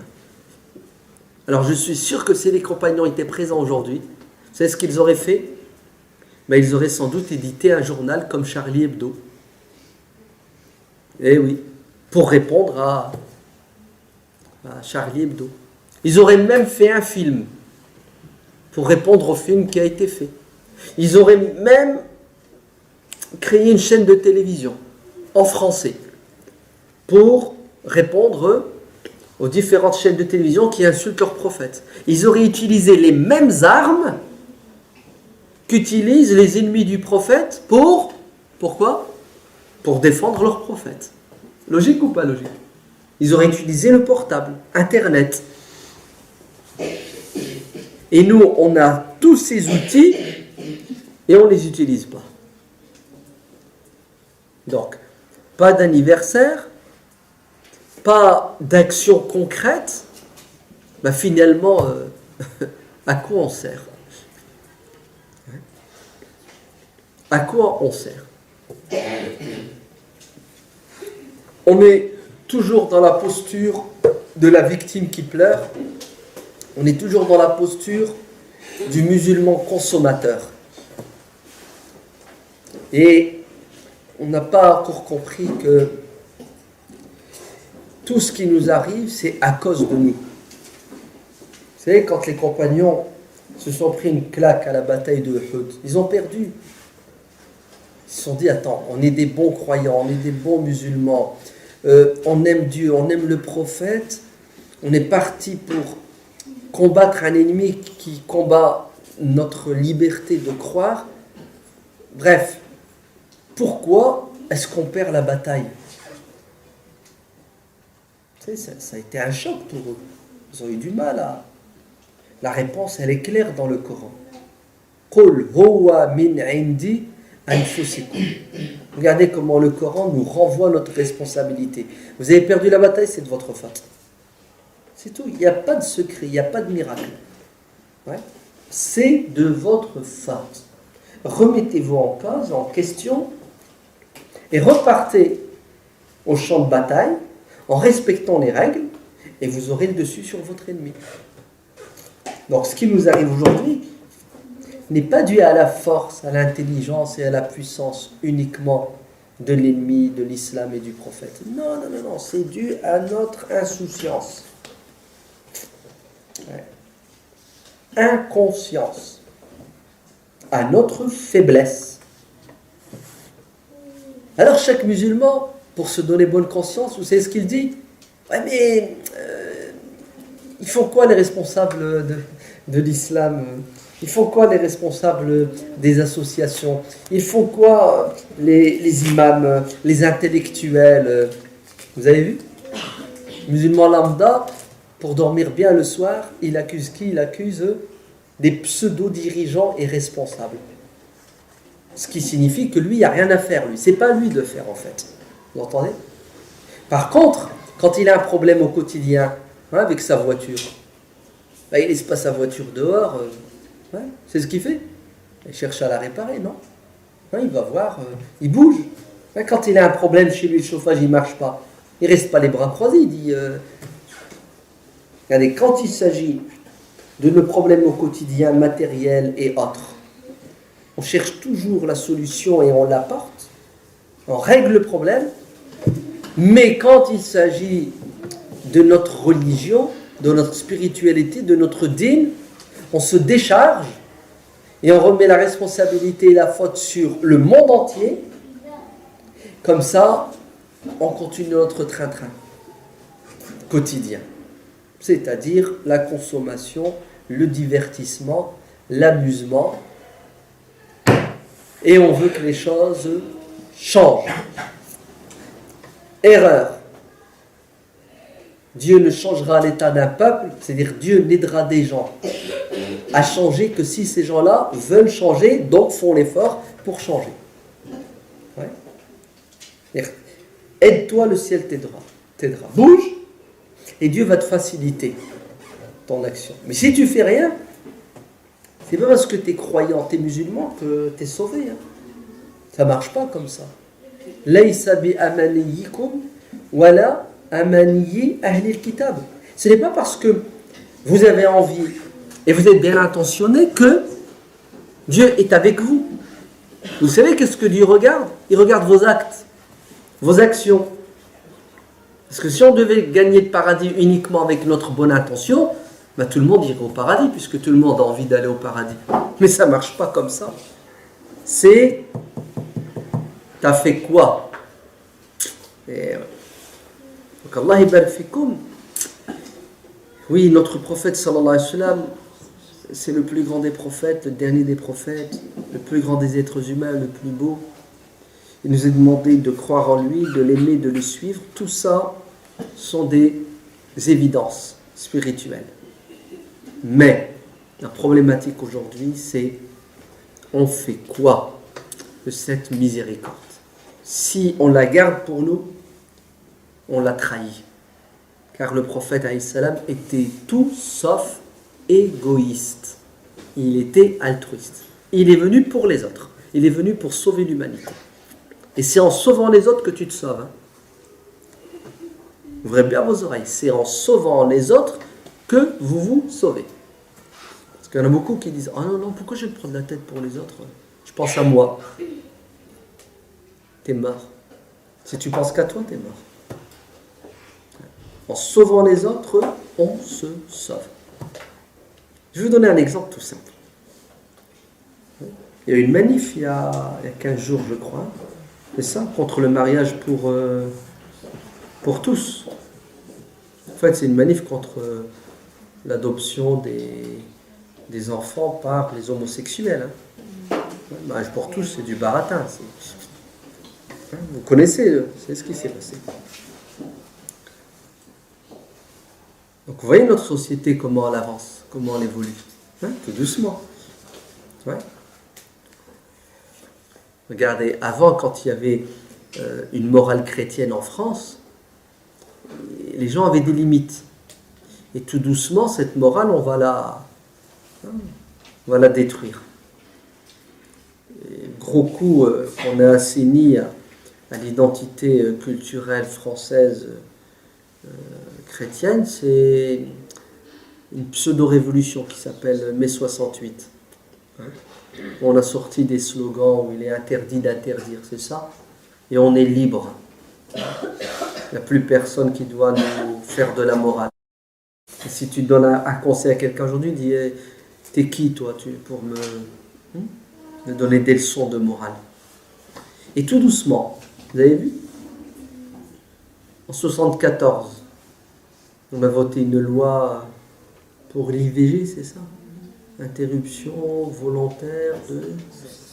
Alors je suis sûr que si les compagnons étaient présents aujourd'hui, vous savez ce qu'ils auraient fait? Ben, ils auraient sans doute édité un journal comme Charlie Hebdo. Eh oui, pour répondre à Charlie Hebdo. Ils auraient même fait un film pour répondre au film qui a été fait. Ils auraient même créé une chaîne de télévision en français pour répondre aux différentes chaînes de télévision qui insultent leurs prophètes. Ils auraient utilisé les mêmes armes qu'utilisent les ennemis du prophète pourquoi? Pour défendre leur prophète. Logique ou pas logique? Ils auraient utilisé le portable, Internet. Et nous, on a tous ces outils et on ne les utilise pas. Donc, pas d'anniversaire, pas d'action concrète, ben finalement, à quoi on sert? À quoi on sert? On est toujours dans la posture de la victime qui pleure. On est toujours dans la posture du musulman consommateur. Et on n'a pas encore compris que tout ce qui nous arrive, c'est à cause de nous. Vous savez, quand les compagnons se sont pris une claque à la bataille de Uhud, ils ont perdu. Ils se sont dit, attends, on est des bons croyants, on est des bons musulmans, on aime Dieu, on aime le prophète, on est parti pour combattre un ennemi qui combat notre liberté de croire. Bref, pourquoi est-ce qu'on perd la bataille? Tu sais, ça a été un choc pour eux. Ils ont eu du mal à... La réponse, elle est claire dans le Coran. Qul huwa min indi anfusikum. Regardez comment le Coran nous renvoie notre responsabilité. Vous avez perdu la bataille, c'est de votre faute. C'est tout. Il n'y a pas de secret, il n'y a pas de miracle. Ouais. C'est de votre faute. Remettez-vous en cause, en question, et repartez au champ de bataille en respectant les règles, et vous aurez le dessus sur votre ennemi. Donc ce qui nous arrive aujourd'hui n'est pas dû à la force, à l'intelligence et à la puissance uniquement de l'ennemi, de l'islam et du prophète. Non, non, non, non, c'est dû à notre insouciance. Ouais. Inconscience, à notre faiblesse. Alors chaque musulman, pour se donner bonne conscience, vous savez ce qu'il dit? Ouais, mais ils font quoi les responsables de l'islam? Ils font quoi les responsables des associations? Ils font quoi les imams, les intellectuels? Vous avez vu? Musulman lambda, pour dormir bien le soir, il accuse qui? Il accuse des pseudo-dirigeants et responsables. Ce qui signifie que lui, il n'y a rien à faire, lui. C'est pas lui de faire, en fait. Vous entendez? Par contre, quand il a un problème au quotidien, avec sa voiture, ben, il ne laisse pas sa voiture dehors. C'est ce qu'il fait. Il cherche à la réparer, non? Il va voir, il bouge. Quand il a un problème chez lui, le chauffage, il ne marche pas. Il ne reste pas les bras croisés, il dit... Regardez, quand il s'agit de nos problèmes au quotidien, matériels et autres, on cherche toujours la solution et on l'apporte, on règle le problème, mais quand il s'agit de notre religion, de notre spiritualité, de notre dîn, on se décharge et on remet la responsabilité et la faute sur le monde entier. Comme ça, on continue notre train-train quotidien. C'est-à-dire la consommation, le divertissement, l'amusement. Et on veut que les choses changent. Erreur. Dieu ne changera l'état d'un peuple, c'est-à-dire Dieu n'aidera des gens à changer que si ces gens-là veulent changer, donc font l'effort pour changer. Ouais. Aide-toi, le ciel t'aidera. Bouge, et Dieu va te faciliter. ton action. Mais si tu fais rien, c'est pas parce que tu es croyant, tu es musulman que tu es sauvé. Hein. Ça marche pas comme ça. Laysa bi amaniyikum wala amaniyi ahli al-kitab. Ce n'est pas parce que vous avez envie et vous êtes bien intentionné que Dieu est avec vous. Vous savez qu'est-ce que Dieu regarde? Il regarde vos actes, vos actions. Parce que si on devait gagner le paradis uniquement avec notre bonne intention, ben tout le monde irait au paradis, puisque tout le monde a envie d'aller au paradis. Mais ça ne marche pas comme ça. C'est, t'as fait quoi? Et, donc Allah ibarak fikoum. Oui, notre prophète sallallahu alayhi wa sallam, c'est le plus grand des prophètes, le dernier des prophètes, le plus grand des êtres humains, le plus beau. Il nous est demandé de croire en lui, de l'aimer, de le suivre. Tout ça sont des évidences spirituelles. Mais la problématique aujourd'hui, c'est on fait quoi de cette miséricorde? Si on la garde pour nous, on la trahit. Car le prophète alayhi salam était tout sauf égoïste. Il était altruiste. Il est venu pour les autres. Il est venu pour sauver l'humanité. Et c'est en sauvant les autres que tu te sauves. Hein. Ouvrez bien vos oreilles. C'est en sauvant les autres que vous vous sauvez. Parce qu'il y en a beaucoup qui disent « Ah non, non, pourquoi je vais me prendre la tête pour les autres? Je pense à moi. » T'es mort. Si tu penses qu'à toi, t'es mort. En sauvant les autres, on se sauve. Je vais vous donner un exemple tout simple. Il y a eu une manif il y a 15 jours, je crois, c'est ça, contre le mariage pour tous. En fait, c'est une manif contre l'adoption des enfants par les homosexuels. Hein. Le mariage pour tous, c'est du baratin. Vous connaissez, c'est ce qui s'est passé. Donc vous voyez notre société, comment elle avance, comment elle évolue. Hein, tout doucement. Ouais. Regardez, avant, quand il y avait une morale chrétienne en France, les gens avaient des limites. Et tout doucement, cette morale, on va la détruire. Et gros coup qu'on a asséné à l'identité culturelle française chrétienne, c'est une pseudo-révolution qui s'appelle mai 68. On a sorti des slogans où il est interdit d'interdire, c'est ça? Et on est libre. Il n'y a plus personne qui doit nous faire de la morale. Et si tu donnes un conseil à quelqu'un aujourd'hui, dis « T'es qui toi pour me donner des leçons de morale ?» Et tout doucement, vous avez vu? En 1974, on a voté une loi pour l'IVG, c'est ça? Interruption volontaire de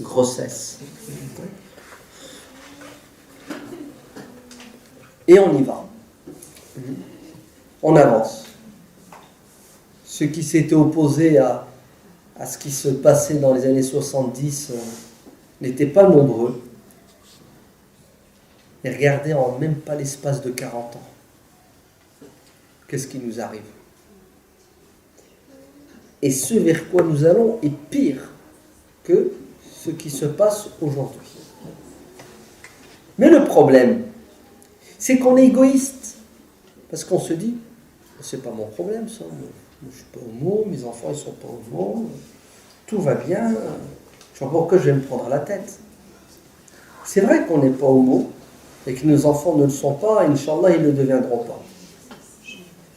grossesse. Et on y va. On avance. Ceux qui s'étaient opposés à ce qui se passait dans les années 70 n'étaient pas nombreux. Et regardez, en même pas l'espace de 40 ans, qu'est-ce qui nous arrive? Et ce vers quoi nous allons est pire que ce qui se passe aujourd'hui. Mais le problème, c'est qu'on est égoïste. Parce qu'on se dit, c'est pas mon problème ça, moi, je ne suis pas homo, mes enfants ils sont pas homo, tout va bien, je vois pas pourquoi je vais me prendre à la tête. C'est vrai qu'on n'est pas homo, et que nos enfants ne le sont pas, et Inch'Allah ils ne le deviendront pas.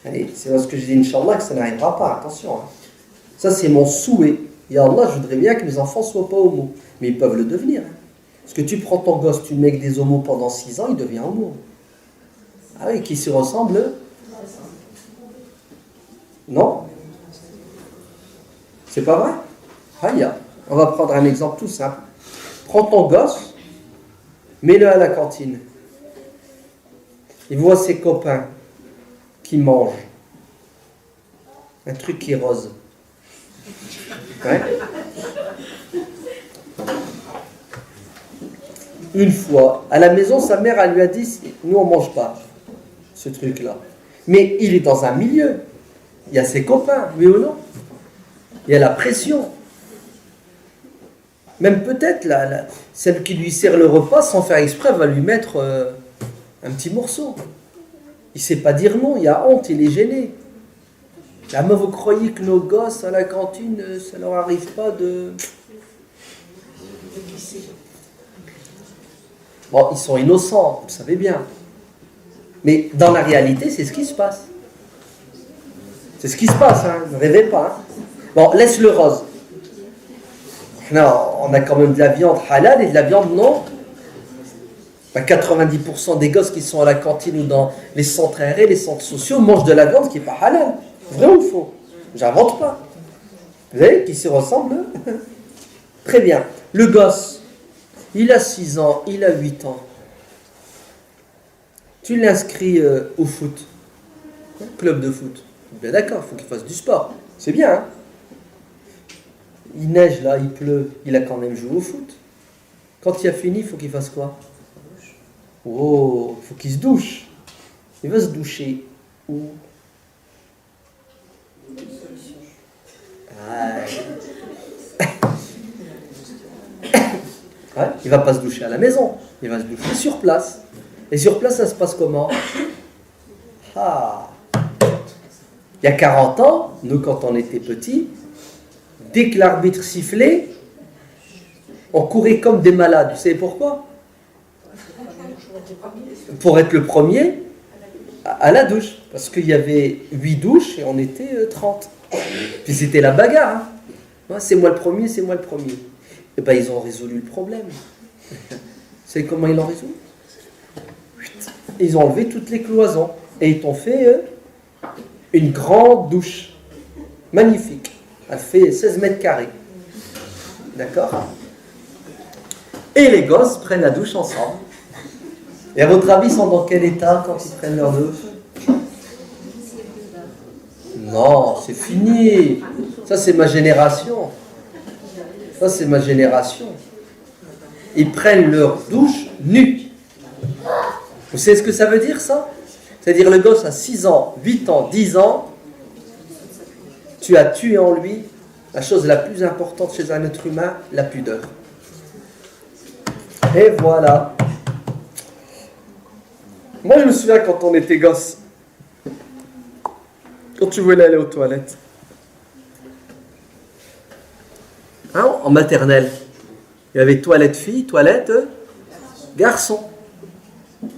Allez, c'est parce que je dis Inch'Allah que ça n'arrivera pas, attention. Hein. Ça c'est mon souhait. Et Allah, je voudrais bien que mes enfants ne soient pas homo. Mais ils peuvent le devenir. Hein. Parce que tu prends ton gosse, tu le mets avec des homos pendant 6 ans, il devient homo. Ah oui, qui se ressemble? Non? C'est pas vrai? Haya. On va prendre un exemple tout simple. Prends ton gosse, mets-le à la cantine. Il voit ses copains qui mangent un truc qui est rose. Ouais. Une fois, à la maison, sa mère elle lui a dit, nous on mange pas ce truc-là. Mais il est dans un milieu Il y a ses copains, oui ou non? Il y a la pression. Même peut-être celle qui lui sert le repas, sans faire exprès, va lui mettre un petit morceau. Il ne sait pas dire non, il y a honte, il est gêné. Là, mais vous croyez que nos gosses à la cantine, ça leur arrive pas de... Bon, ils sont innocents, vous le savez bien. Mais dans la réalité, c'est ce qui se passe. C'est ce qui se passe, hein. Ne rêvez pas. Hein. Bon, laisse le rose. Non, on a quand même de la viande halal et de la viande non. 90% des gosses qui sont à la cantine ou dans les centres aérés, les centres sociaux, mangent de la viande qui n'est pas halal. Vrai ou faux? J'invente pas. Vous savez qui s'y ressemble? Très bien. Le gosse, il a 6 ans, il a 8 ans. Tu l'inscris au foot, club de foot. Bien d'accord, il faut qu'il fasse du sport. C'est bien, hein? Il neige là, il pleut, il a quand même joué au foot. Quand il a fini, il faut qu'il fasse quoi? Oh, il faut qu'il se douche. Il va se doucher où? Ouais, il va pas se doucher à la maison, il va se doucher sur place. Et sur place, ça se passe comment? Il y a 40 ans, nous quand on était petits, dès que l'arbitre sifflait, on courait comme des malades. Vous savez pourquoi? Pour être le premier à la douche. Parce qu'il y avait 8 douches et on était 30. Puis c'était la bagarre. Hein. Ouais, c'est moi le premier, c'est moi le premier. Et bien ils ont résolu le problème. Vous savez comment ils l'ont résolu? Ils ont enlevé toutes les cloisons. Et ils t'ont fait une grande douche. Magnifique. Elle fait 16 mètres carrés. D'accord? Et les gosses prennent la douche ensemble. Et à votre avis, ils sont dans quel état quand ils prennent leur douche? Non, c'est fini. Ça, c'est ma génération. Ça, c'est ma génération. Ils prennent leur douche nus. Vous savez ce que ça veut dire, ça? C'est-à-dire le gosse a 6 ans, 8 ans, 10 ans. Tu as tué en lui la chose la plus importante chez un être humain, la pudeur. Et voilà. Moi, je me souviens quand on était gosse, quand tu voulais aller aux toilettes, hein, en maternelle, il y avait toilette fille, toilette garçon.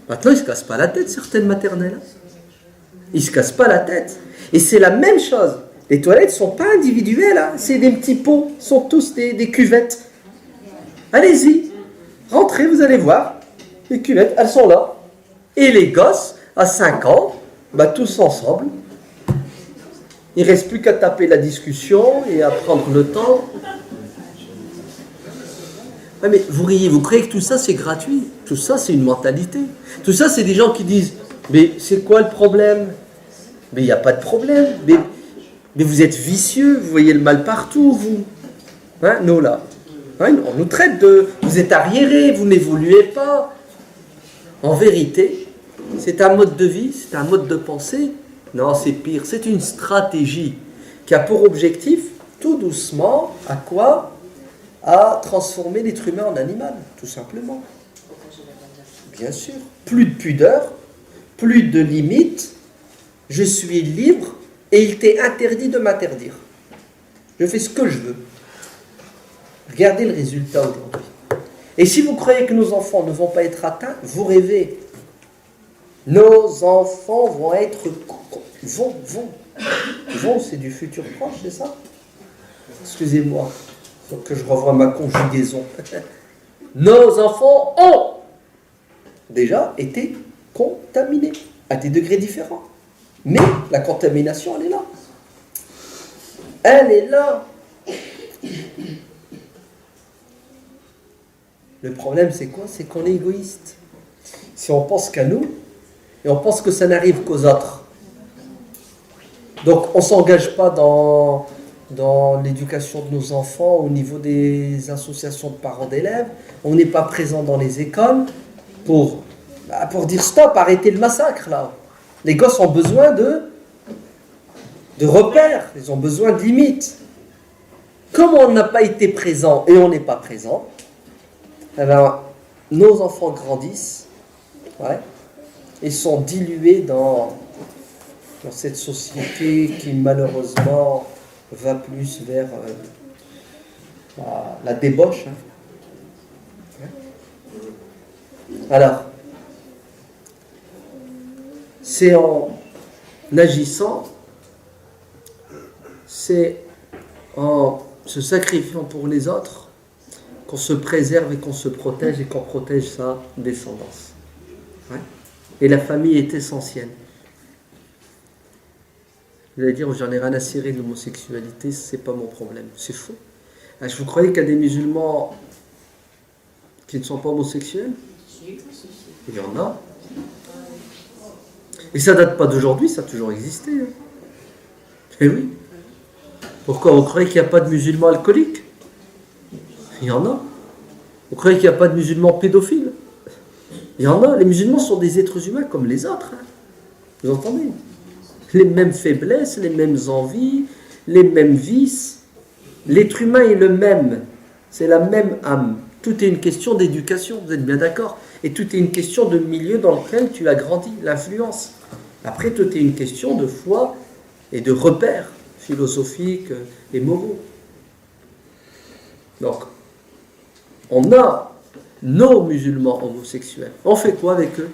Maintenant, ils ne se cassent pas la tête, certaines maternelles. Ils ne se cassent pas la tête. Et c'est la même chose. Les toilettes ne sont pas individuelles, hein. C'est des petits pots, sont tous des cuvettes. Allez-y, rentrez, vous allez voir. Les cuvettes, elles sont là. Et les gosses, à 5 ans, tous ensemble, il ne reste plus qu'à taper la discussion et à prendre le temps. Ouais, mais vous riez, vous croyez que tout ça c'est gratuit? Tout ça c'est une mentalité. Tout ça c'est des gens qui disent, mais c'est quoi le problème? Mais il n'y a pas de problème. Mais vous êtes vicieux, vous voyez le mal partout, vous. Hein, nous là. Hein, on nous traite de... Vous êtes arriérés, vous n'évoluez pas. En vérité, c'est un mode de vie, c'est un mode de pensée. Non, c'est pire. C'est une stratégie qui a pour objectif, tout doucement, à quoi? À transformer l'être humain en animal, tout simplement. Bien sûr. Plus de pudeur, plus de limites. Je suis libre et il t'est interdit de m'interdire. Je fais ce que je veux. Regardez le résultat aujourd'hui. Et si vous croyez que nos enfants ne vont pas être atteints, vous rêvez. Nos enfants vont être... Vont, c'est du futur proche, c'est ça? Excusez-moi, il faut que je revoie ma conjugaison. Nos enfants ont déjà été contaminés à des degrés différents. Mais la contamination, elle est là. Elle est là. Le problème, c'est quoi? C'est qu'on est égoïste. Si on pense qu'à nous, et on pense que ça n'arrive qu'aux autres. Donc, on ne s'engage pas dans l'éducation de nos enfants au niveau des associations de parents d'élèves. On n'est pas présent dans les écoles pour dire stop, arrêtez le massacre, là. Les gosses ont besoin de repères, ils ont besoin de limites. Comme on n'a pas été présent et on n'est pas présent, alors nos enfants grandissent, ouais, et sont dilués dans cette société qui malheureusement va plus vers la débauche. Hein. Alors, c'est en agissant, c'est en se sacrifiant pour les autres qu'on se préserve et qu'on se protège et qu'on protège sa descendance. Ouais. Et la famille est essentielle. Vous allez dire, j'en ai rien à cirer de l'homosexualité, c'est pas mon problème. C'est faux. Alors, vous croyez qu'il y a des musulmans qui ne sont pas homosexuels? Il y en a. Et ça date pas d'aujourd'hui, ça a toujours existé. Hein. Eh oui. Pourquoi? Vous croyez qu'il n'y a pas de musulmans alcooliques? Il y en a. Vous croyez qu'il n'y a pas de musulmans pédophiles? Il y en a. Les musulmans sont des êtres humains comme les autres. Hein. Vous entendez? Les mêmes faiblesses, les mêmes envies, les mêmes vices. L'être humain est le même. C'est la même âme. Tout est une question d'éducation, vous êtes bien d'accord? Et tout est une question de milieu dans lequel tu as grandi, l'influence. Après, tout est une question de foi et de repères philosophiques et moraux. Donc, on a nos musulmans homosexuels. On fait quoi avec eux?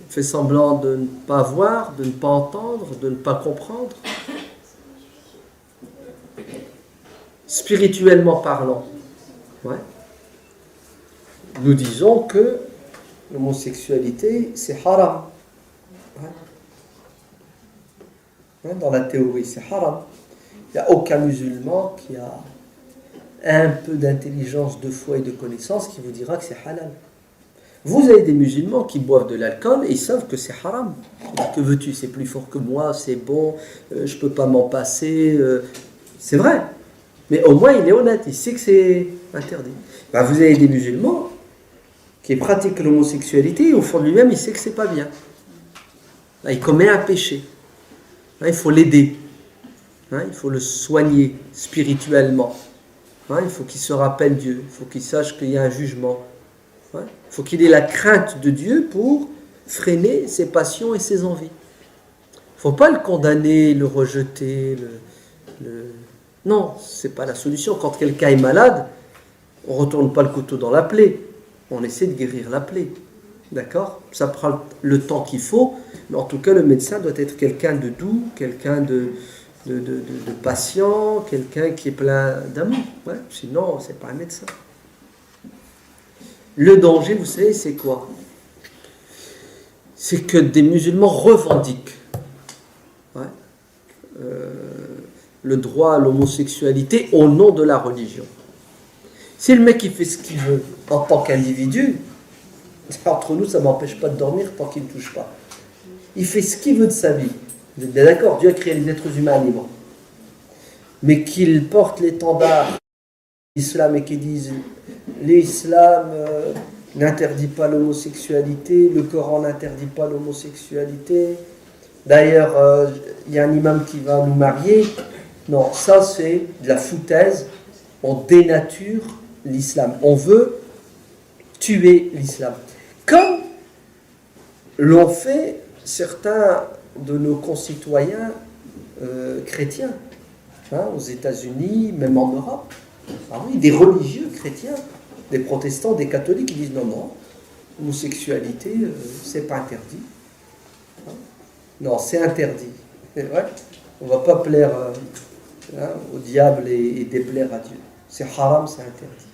On fait semblant de ne pas voir, de ne pas entendre, de ne pas comprendre. Spirituellement parlant, ouais. Nous disons que l'homosexualité, c'est haram. Ouais. Ouais, dans la théorie, c'est haram. Il n'y a aucun musulman qui a un peu d'intelligence, de foi et de connaissance qui vous dira que c'est halal. Vous avez des musulmans qui boivent de l'alcool et ils savent que c'est haram. Que veux-tu? C'est plus fort que moi, c'est bon, je ne peux pas m'en passer. C'est vrai. Mais au moins, il est honnête, il sait que c'est interdit. Ben, vous avez des musulmans qui pratiquent l'homosexualité et au fond de lui-même, il sait que c'est pas bien. Ben, il commet un péché. Ben, il faut l'aider. Il faut le soigner spirituellement. Il faut qu'il se rappelle Dieu. Il faut qu'il sache qu'il y a un jugement. Il faut qu'il ait la crainte de Dieu pour freiner ses passions et ses envies. Il ne faut pas le condamner, le rejeter, Non, ce n'est pas la solution. Quand quelqu'un est malade, on ne retourne pas le couteau dans la plaie. On essaie de guérir la plaie. D'accord? Ça prend le temps qu'il faut, mais en tout cas, le médecin doit être quelqu'un de doux, quelqu'un de patient, quelqu'un qui est plein d'amour. Ouais? Sinon, ce n'est pas un médecin. Le danger, vous savez, c'est quoi? C'est que des musulmans revendiquent le droit à l'homosexualité au nom de la religion. Si le mec il fait ce qu'il veut en tant qu'individu, entre nous ça ne m'empêche pas de dormir tant qu'il ne touche pas. Il fait ce qu'il veut de sa vie. Vous êtes bien d'accord? Dieu a créé les êtres humains libres. Mais qu'il porte l'étendard de l'islam et qu'il dise l'islam n'interdit pas l'homosexualité, le Coran n'interdit pas l'homosexualité. D'ailleurs, il y a un imam qui va nous marier. Non, ça c'est de la foutaise. On dénature l'islam. On veut tuer l'islam. Comme l'ont fait certains de nos concitoyens chrétiens, aux États-Unis, même en Europe. Ah oui, des religieux chrétiens, des protestants, des catholiques qui disent non, l'homosexualité, c'est pas interdit. Non, c'est interdit. C'est vrai. On ne va pas plaire au diable et déplaire à Dieu. C'est haram, c'est interdit.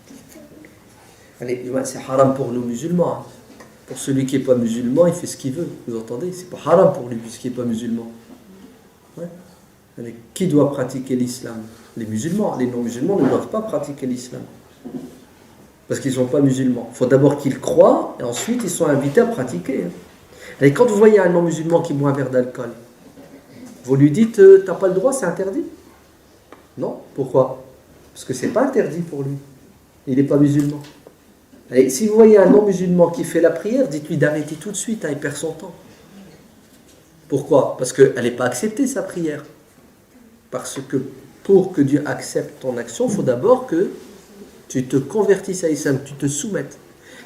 Allez, c'est haram pour nous musulmans. Pour celui qui n'est pas musulman, il fait ce qu'il veut. Vous entendez? C'est pas haram pour lui puisqu'il n'est pas musulman. Ouais. Allez, qui doit pratiquer l'islam? Les musulmans. Les non-musulmans ne doivent pas pratiquer l'islam. Parce qu'ils ne sont pas musulmans. Il faut d'abord qu'ils croient et ensuite ils sont invités à pratiquer. Et quand vous voyez un non-musulman qui boit un verre d'alcool, vous lui dites « t'as pas le droit, c'est interdit ?» Non, pourquoi? Parce que c'est pas interdit pour lui. Il n'est pas musulman. Et si vous voyez un non-musulman qui fait la prière, dites-lui d'arrêter tout de suite, il perd son temps. Pourquoi? Parce qu'elle n'est pas acceptée, sa prière. Parce que pour que Dieu accepte ton action, il faut d'abord que tu te convertisses à l'islam, tu te soumettes.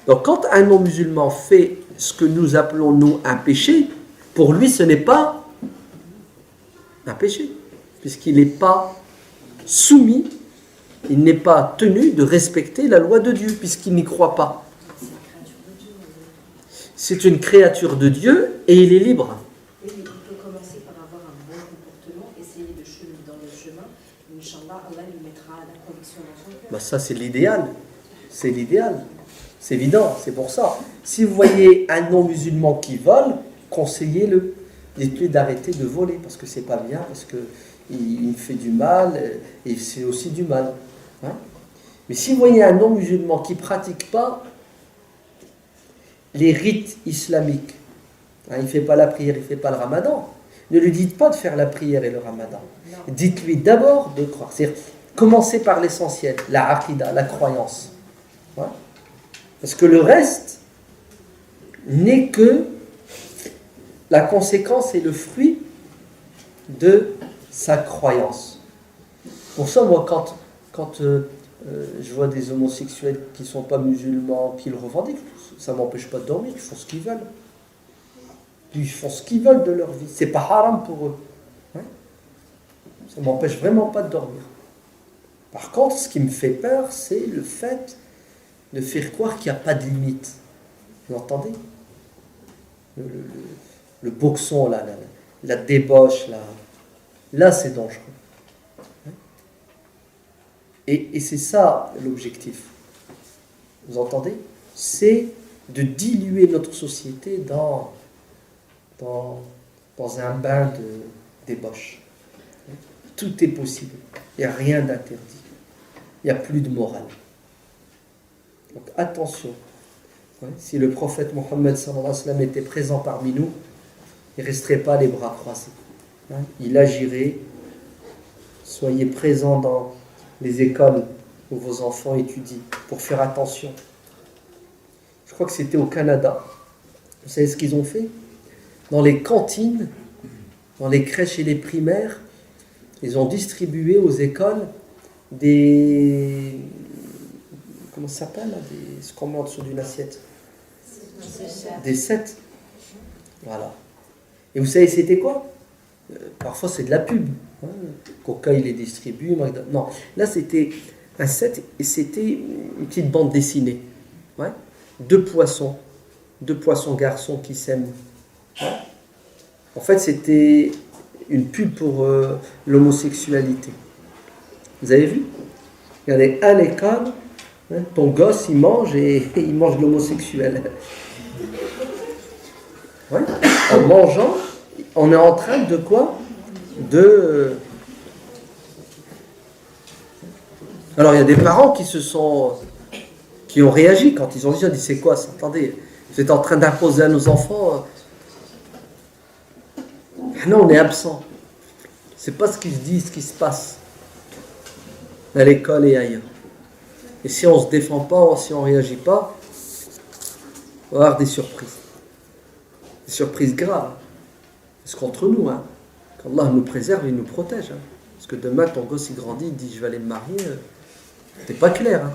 Donc quand un non-musulman fait ce que nous appelons, nous, un péché, pour lui, ce n'est pas un péché, puisqu'il n'est pas soumis, il n'est pas tenu de respecter la loi de Dieu, puisqu'il n'y croit pas. C'est une créature de Dieu et il est libre. Oui, mais il peut commencer par avoir un bon comportement, essayer de cheminer dans le chemin. Inch'Allah, Allah lui mettra la conviction dans son cœur. Ben ça, c'est l'idéal. C'est l'idéal. C'est évident, c'est pour ça. Si vous voyez un non-musulman qui vole, conseillez-le. Dites-lui d'arrêter de voler, parce que c'est pas bien, parce qu'il fait du mal, et c'est aussi du mal. Hein? Mais si vous voyez un non-musulman qui ne pratique pas les rites islamiques, hein, il ne fait pas la prière, il ne fait pas le ramadan, ne lui dites pas de faire la prière et le ramadan. Dites-lui d'abord de croire. C'est-à-dire, commencez par l'essentiel, la aqidah, la croyance. Ouais. Parce que le reste n'est que la conséquence et le fruit de sa croyance. Pour ça, moi, quand je vois des homosexuels qui ne sont pas musulmans, qui le revendiquent, ça ne m'empêche pas de dormir, ils font ce qu'ils veulent. Ils font ce qu'ils veulent de leur vie. C'est pas haram pour eux. Hein? Ça ne m'empêche vraiment pas de dormir. Par contre, ce qui me fait peur, c'est le fait de faire croire qu'il n'y a pas de limite. Vous entendez? Le boxon, la débauche, là c'est dangereux. Et c'est ça l'objectif. Vous entendez? C'est de diluer notre société dans un bain de débauche. Tout est possible. Il n'y a rien d'interdit. Il n'y a plus de morale. Donc attention. Si le prophète Mohammed sallallahu alayhi wa sallam était présent parmi nous, il ne resterait pas les bras croisés. Il agirait. Soyez présents dans les écoles où vos enfants étudient pour faire attention. Je crois que c'était au Canada. Vous savez ce qu'ils ont fait? Dans les cantines, dans les crèches et les primaires, ils ont distribué aux écoles des... Comment ça s'appelle là, ce qu'on met en dessous d'une assiette? Des sets. Voilà. Et vous savez c'était quoi? Parfois c'est de la pub. Hein. Coca il les distribue. Non, là c'était un set et c'était une petite bande dessinée. Ouais. Deux poissons garçons qui s'aiment. Ouais. En fait c'était une pub pour l'homosexualité. Vous avez vu? Regardez, à l'école, hein, ton gosse il mange et il mange l'homosexuel. Ouais. En mangeant, on est en train de quoi? Alors il y a des parents qui ont réagi quand ils ont dit c'est quoi ça? Attendez, vous êtes en train d'imposer à nos enfants. Non, on est absent. C'est pas ce qu'ils se disent, ce qui se passe à l'école et ailleurs. Et si on se défend pas, si on réagit pas, on va avoir des surprises. Des surprises graves. C'est contre nous, hein. Qu'Allah nous préserve et nous protège. Hein. Parce que demain, ton gosse il grandit, il dit je vais aller me marier. C'est pas clair. Hein.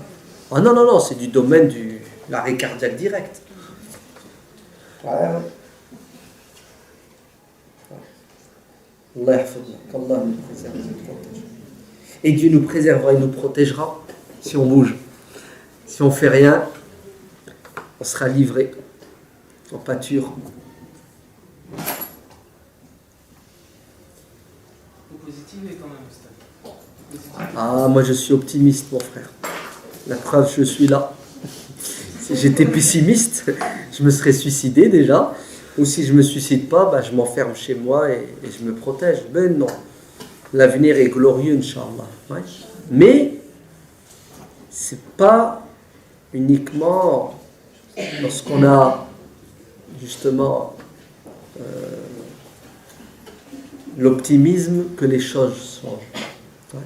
Ah non, c'est du domaine de l'arrêt cardiaque direct. Ouais. Allah yahfadna, qu'Allah nous préserve et nous protège. Et Dieu nous préservera et nous protégera si on bouge. Si on fait rien, on sera livré en pâture. Positive quand même, Ah, moi je suis optimiste, mon frère. La preuve, je suis là. Si j'étais pessimiste, je me serais suicidé déjà. Ou si je ne me suicide pas, je m'enferme chez moi et je me protège. Ben non. L'avenir est glorieux, Inch'Allah. Ouais. Mais, ce n'est pas uniquement lorsqu'on a justement l'optimisme que les choses changent. Ouais.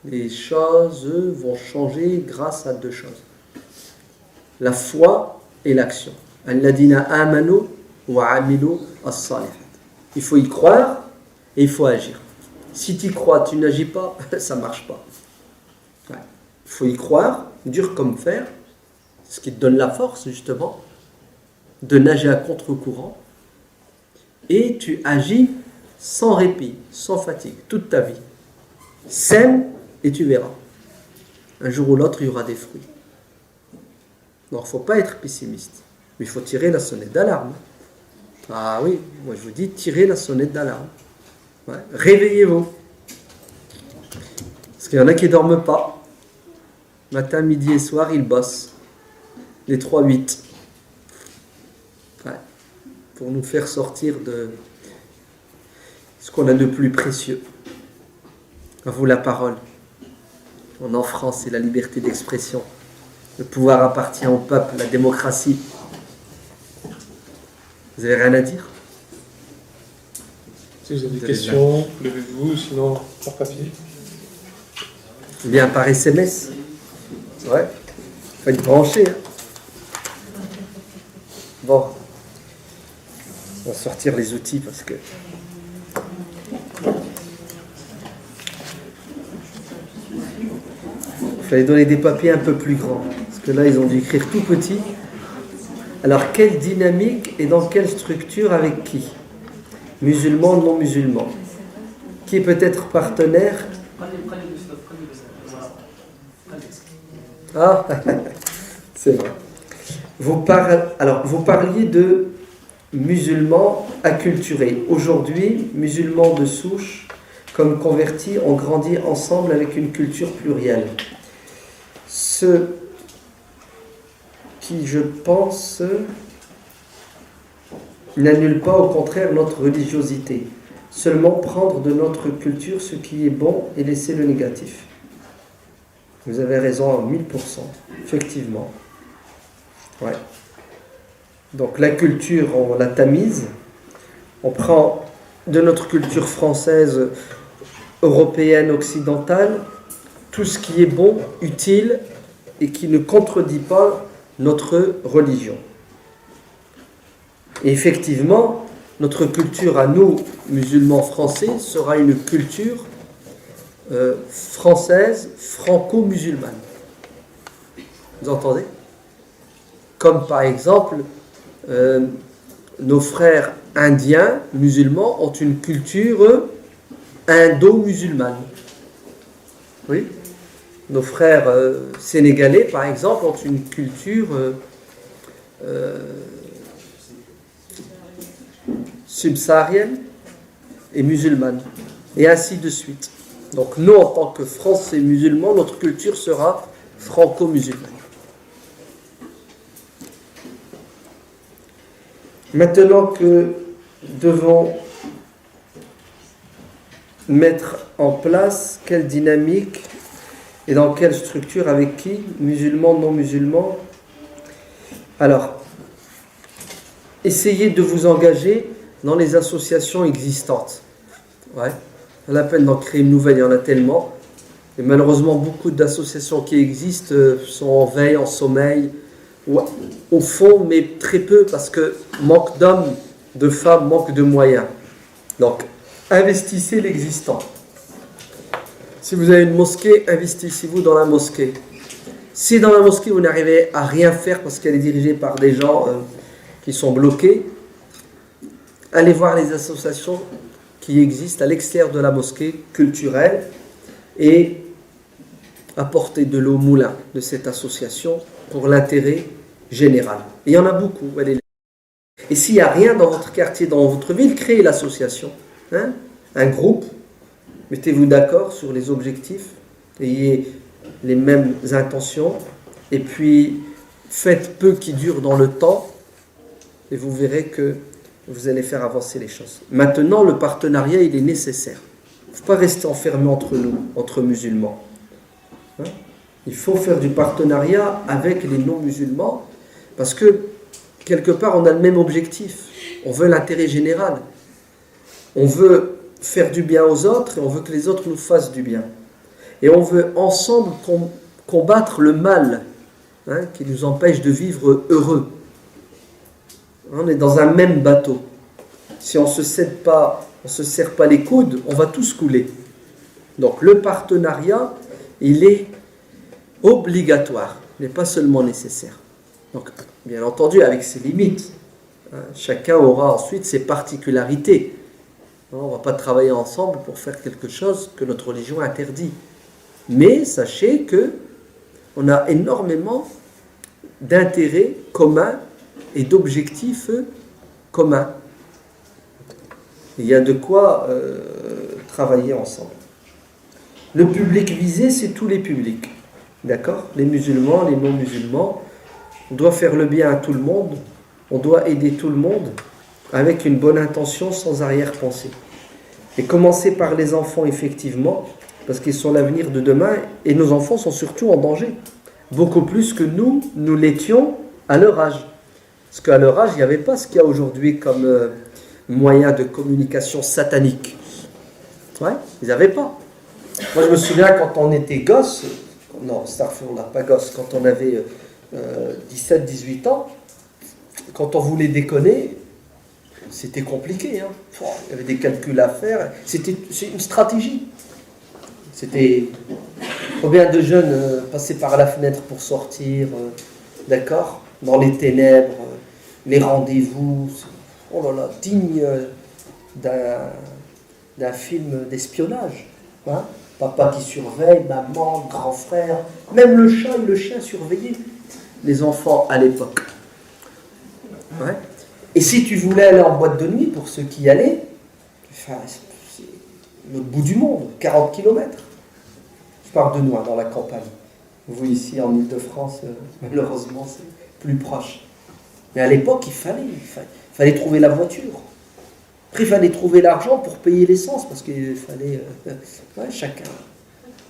Les choses vont changer grâce à deux choses. La foi et l'action. Alladina amanu wa amilu as-salihat. Il faut y croire et il faut agir. Si tu y crois, tu n'agis pas, ça ne marche pas. Ouais. Il faut y croire, dur comme fer, ce qui te donne la force justement de nager à contre-courant, et tu agis sans répit, sans fatigue, toute ta vie. Sème et tu verras. Un jour ou l'autre, il y aura des fruits. Donc, il ne faut pas être pessimiste, mais il faut tirer la sonnette d'alarme. Ah oui, moi je vous dis, tirez la sonnette d'alarme. Ouais. Réveillez-vous. Parce qu'il y en a qui ne dorment pas. Matin, midi et soir, ils bossent. Les 3-8. Ouais. Pour nous faire sortir de ce qu'on a de plus précieux. À vous la parole. On est en France, c'est la liberté d'expression. Le pouvoir appartient au peuple, la démocratie. Vous avez rien à dire? Si vous avez des questions, levez-vous, sinon par papier. Bien par SMS. Ouais. Faut être branché. Hein. Bon. On va sortir les outils parce que. Il fallait donner des papiers un peu plus grands. Parce que là, ils ont dû écrire tout petit. Alors, quelle dynamique et dans quelle structure avec qui? Musulmans, non musulmans. Qui peut être partenaire? Ah, c'est vrai. Vous parliez de musulmans acculturés. Aujourd'hui, musulmans de souche, comme convertis, ont grandi ensemble avec une culture plurielle. Ce qui, je pense, n'annule pas, au contraire, notre religiosité. Seulement prendre de notre culture ce qui est bon et laisser le négatif. Vous avez raison à 1000%, effectivement. Ouais. Donc la culture, on la tamise. On prend de notre culture française, européenne, occidentale, tout ce qui est bon, utile et qui ne contredit pas notre religion. Et effectivement, notre culture à nous, musulmans français, sera une culture française, franco-musulmane. Vous entendez? Comme par exemple, nos frères indiens, musulmans, ont une culture indo-musulmane. Oui? Nos frères sénégalais, par exemple, ont une culture subsaharienne et musulmane. Et ainsi de suite. Donc nous, en tant que Français musulmans, notre culture sera franco-musulmane. Maintenant que devons mettre en place quelle dynamique et dans quelle structure, avec qui, musulmans, non musulmans. Alors, essayez de vous engager dans les associations existantes. Ouais. Pas la peine d'en créer une nouvelle, il y en a tellement. Et malheureusement, beaucoup d'associations qui existent sont en veille, en sommeil, ou au fond, mais très peu, parce que manque d'hommes, de femmes, manque de moyens. Donc, investissez l'existant. Si vous avez une mosquée, investissez-vous dans la mosquée. Si dans la mosquée, vous n'arrivez à rien faire parce qu'elle est dirigée par des gens qui sont bloqués, allez voir les associations qui existent à l'extérieur de la mosquée, culturelle, et apporter de l'eau au moulin de cette association pour l'intérêt général. Et il y en a beaucoup. Et s'il n'y a rien dans votre quartier, dans votre ville, créez l'association. Hein? Un groupe, mettez-vous d'accord sur les objectifs, ayez les mêmes intentions, et puis faites peu qui dure dans le temps, et vous verrez que vous allez faire avancer les choses. Maintenant, le partenariat, il est nécessaire. Il ne faut pas rester enfermé entre nous, entre musulmans. Hein? Il faut faire du partenariat avec les non-musulmans, parce que, quelque part, on a le même objectif. On veut l'intérêt général. On veut faire du bien aux autres, et on veut que les autres nous fassent du bien. Et on veut ensemble combattre le mal, hein, qui nous empêche de vivre heureux. On est dans un même bateau. si on se serre pas les coudes, on va tous couler. Donc le partenariat, il est obligatoire, il n'est pas seulement nécessaire. Donc, bien entendu, avec ses limites. Chacun aura ensuite ses particularités. On ne va pas travailler ensemble pour faire quelque chose que notre religion interdit. Mais sachez que on a énormément d'intérêts communs et d'objectifs communs. Il y a de quoi travailler ensemble. Le public visé, c'est tous les publics. D'accord ? Les musulmans, les non-musulmans. On doit faire le bien à tout le monde. On doit aider tout le monde avec une bonne intention, sans arrière-pensée. Et commencer par les enfants, effectivement, parce qu'ils sont l'avenir de demain, et nos enfants sont surtout en danger. Beaucoup plus que nous l'étions à leur âge. Parce qu'à leur âge, il n'y avait pas ce qu'il y a aujourd'hui comme moyen de communication satanique. Ouais, ils n'avaient pas. Moi, je me souviens quand on était gosse, non, Starfall, pas gosse, quand on avait 17-18 ans, quand on voulait déconner, c'était compliqué. Il y avait des calculs à faire. C'est une stratégie. C'était combien de jeunes passaient par la fenêtre pour sortir, d'accord, dans les ténèbres, les rendez-vous, oh là là, digne d'un film d'espionnage. Hein? Papa qui surveille, maman, grand frère, même le chat et le chien surveillaient les enfants à l'époque. Ouais. Et si tu voulais aller en boîte de nuit, pour ceux qui y allaient, c'est l'autre bout du monde, 40 km. Je parle de Noix, dans la campagne. Vous, ici, en Ile-de-France, malheureusement, c'est plus proche. Mais à l'époque, il fallait trouver la voiture. Après, il fallait trouver l'argent pour payer l'essence, parce qu'il fallait... chacun.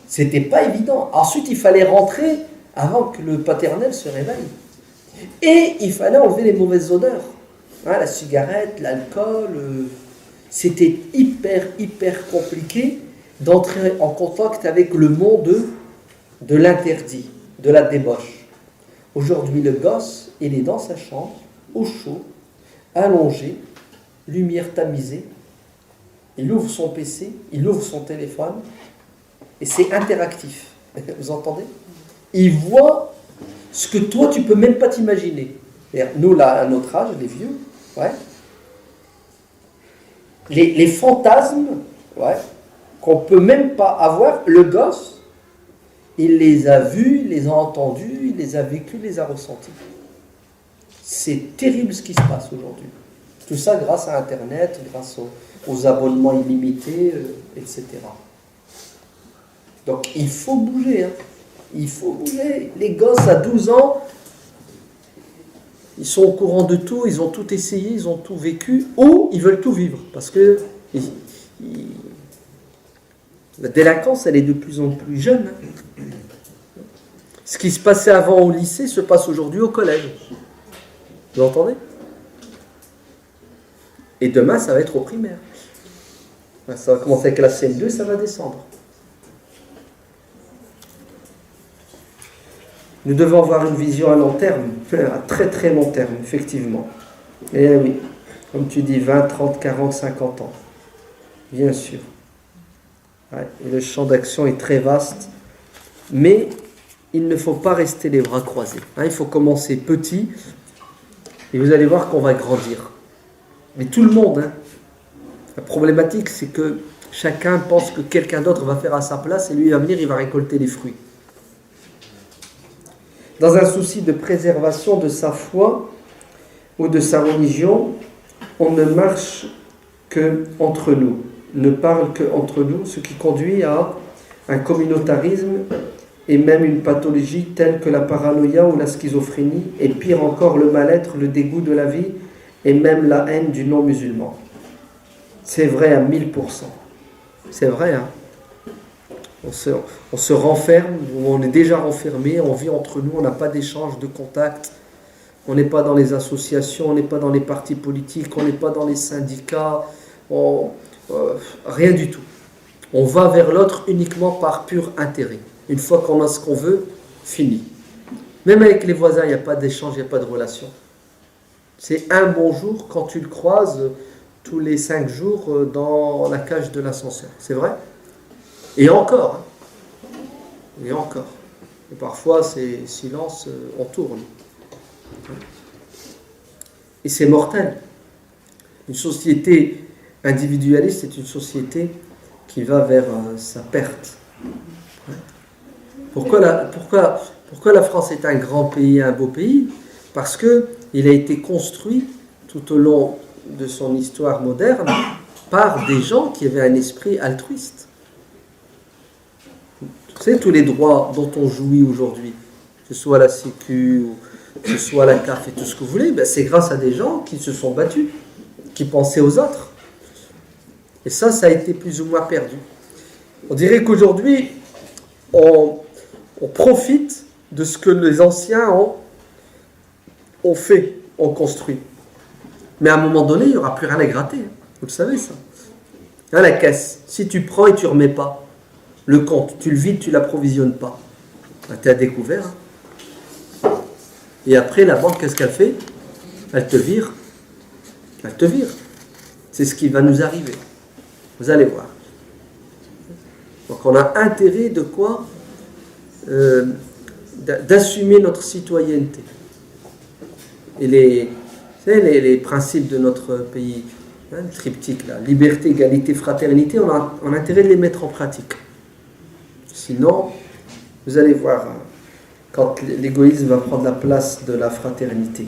C'était pas évident. Ensuite, il fallait rentrer avant que le paternel se réveille. Et il fallait enlever les mauvaises odeurs. La cigarette, l'alcool... C'était hyper compliqué d'entrer en contact avec le monde de l'interdit, de la débauche. Aujourd'hui, le gosse, il est dans sa chambre, au chaud, allongé, lumière tamisée, il ouvre son PC, il ouvre son téléphone, et c'est interactif. Vous entendez ? Il voit ce que toi, tu ne peux même pas t'imaginer. Nous, là, à notre âge, les vieux, les fantasmes, qu'on ne peut même pas avoir, le gosse, il les a vus, il les a entendus, il les a vécus, il les a ressentis. C'est terrible ce qui se passe aujourd'hui. Tout ça grâce à Internet, grâce aux abonnements illimités, etc. Donc il faut bouger. Il faut bouger. Les gosses à 12 ans, ils sont au courant de tout, ils ont tout essayé, ils ont tout vécu, ou ils veulent tout vivre. Parce que la délinquance, elle est de plus en plus jeune. Ce qui se passait avant au lycée se passe aujourd'hui au collège. Vous entendez ? Et demain, ça va être au primaire. Ça va commencer avec la CM2, ça va descendre. Nous devons avoir une vision à long terme, à très long terme, effectivement. Et oui, comme tu dis, 20, 30, 40, 50 ans. Bien sûr. Et le champ d'action est très vaste. Mais il ne faut pas rester les bras croisés. Il faut commencer petit. Et vous allez voir qu'on va grandir. Mais tout le monde. La problématique, c'est que chacun pense que quelqu'un d'autre va faire à sa place et lui, il va venir, il va récolter les fruits. Dans un souci de préservation de sa foi ou de sa religion, on ne marche qu'entre nous, ne parle qu'entre nous, ce qui conduit à un communautarisme et même une pathologie telle que la paranoïa ou la schizophrénie, et pire encore le mal-être, le dégoût de la vie et même la haine du non-musulman. C'est vrai à 1000%. C'est vrai, On se renferme, on est déjà renfermé, on vit entre nous, on n'a pas d'échange, de contact, on n'est pas dans les associations, on n'est pas dans les partis politiques, on n'est pas dans les syndicats, rien du tout. On va vers l'autre uniquement par pur intérêt. Une fois qu'on a ce qu'on veut, fini. Même avec les voisins, il n'y a pas d'échange, il n'y a pas de relation. C'est un bonjour, quand tu le croises, tous les 5 jours dans la cage de l'ascenseur. C'est vrai? Et encore. Et encore. Et parfois, c'est silence, on tourne. Et c'est mortel. Une société individualiste est une société qui va vers sa perte. Pourquoi la France est un grand pays, un beau pays? Parce qu'il a été construit tout au long de son histoire moderne par des gens qui avaient un esprit altruiste. Vous savez, tous les droits dont on jouit aujourd'hui, que ce soit la Sécu, ou que ce soit la CAF et tout ce que vous voulez, ben c'est grâce à des gens qui se sont battus, qui pensaient aux autres. Et ça a été plus ou moins perdu. On dirait qu'aujourd'hui, on profite de ce que les anciens ont fait, ont construit. Mais à un moment donné, il n'y aura plus rien à gratter. Vous le savez, ça. Hein, la caisse, si tu prends et tu ne remets pas le compte, tu le vides, tu ne l'approvisionnes pas, ben, tu es à découvert. Hein. Et après, la banque, qu'est-ce qu'elle fait? Elle te vire. Elle te vire. C'est ce qui va nous arriver. Vous allez voir. Donc on a intérêt de quoi d'assumer notre citoyenneté. Et les principes de notre pays, hein, le triptyque, là, liberté, égalité, fraternité, on a intérêt de les mettre en pratique. Sinon, vous allez voir, quand l'égoïsme va prendre la place de la fraternité.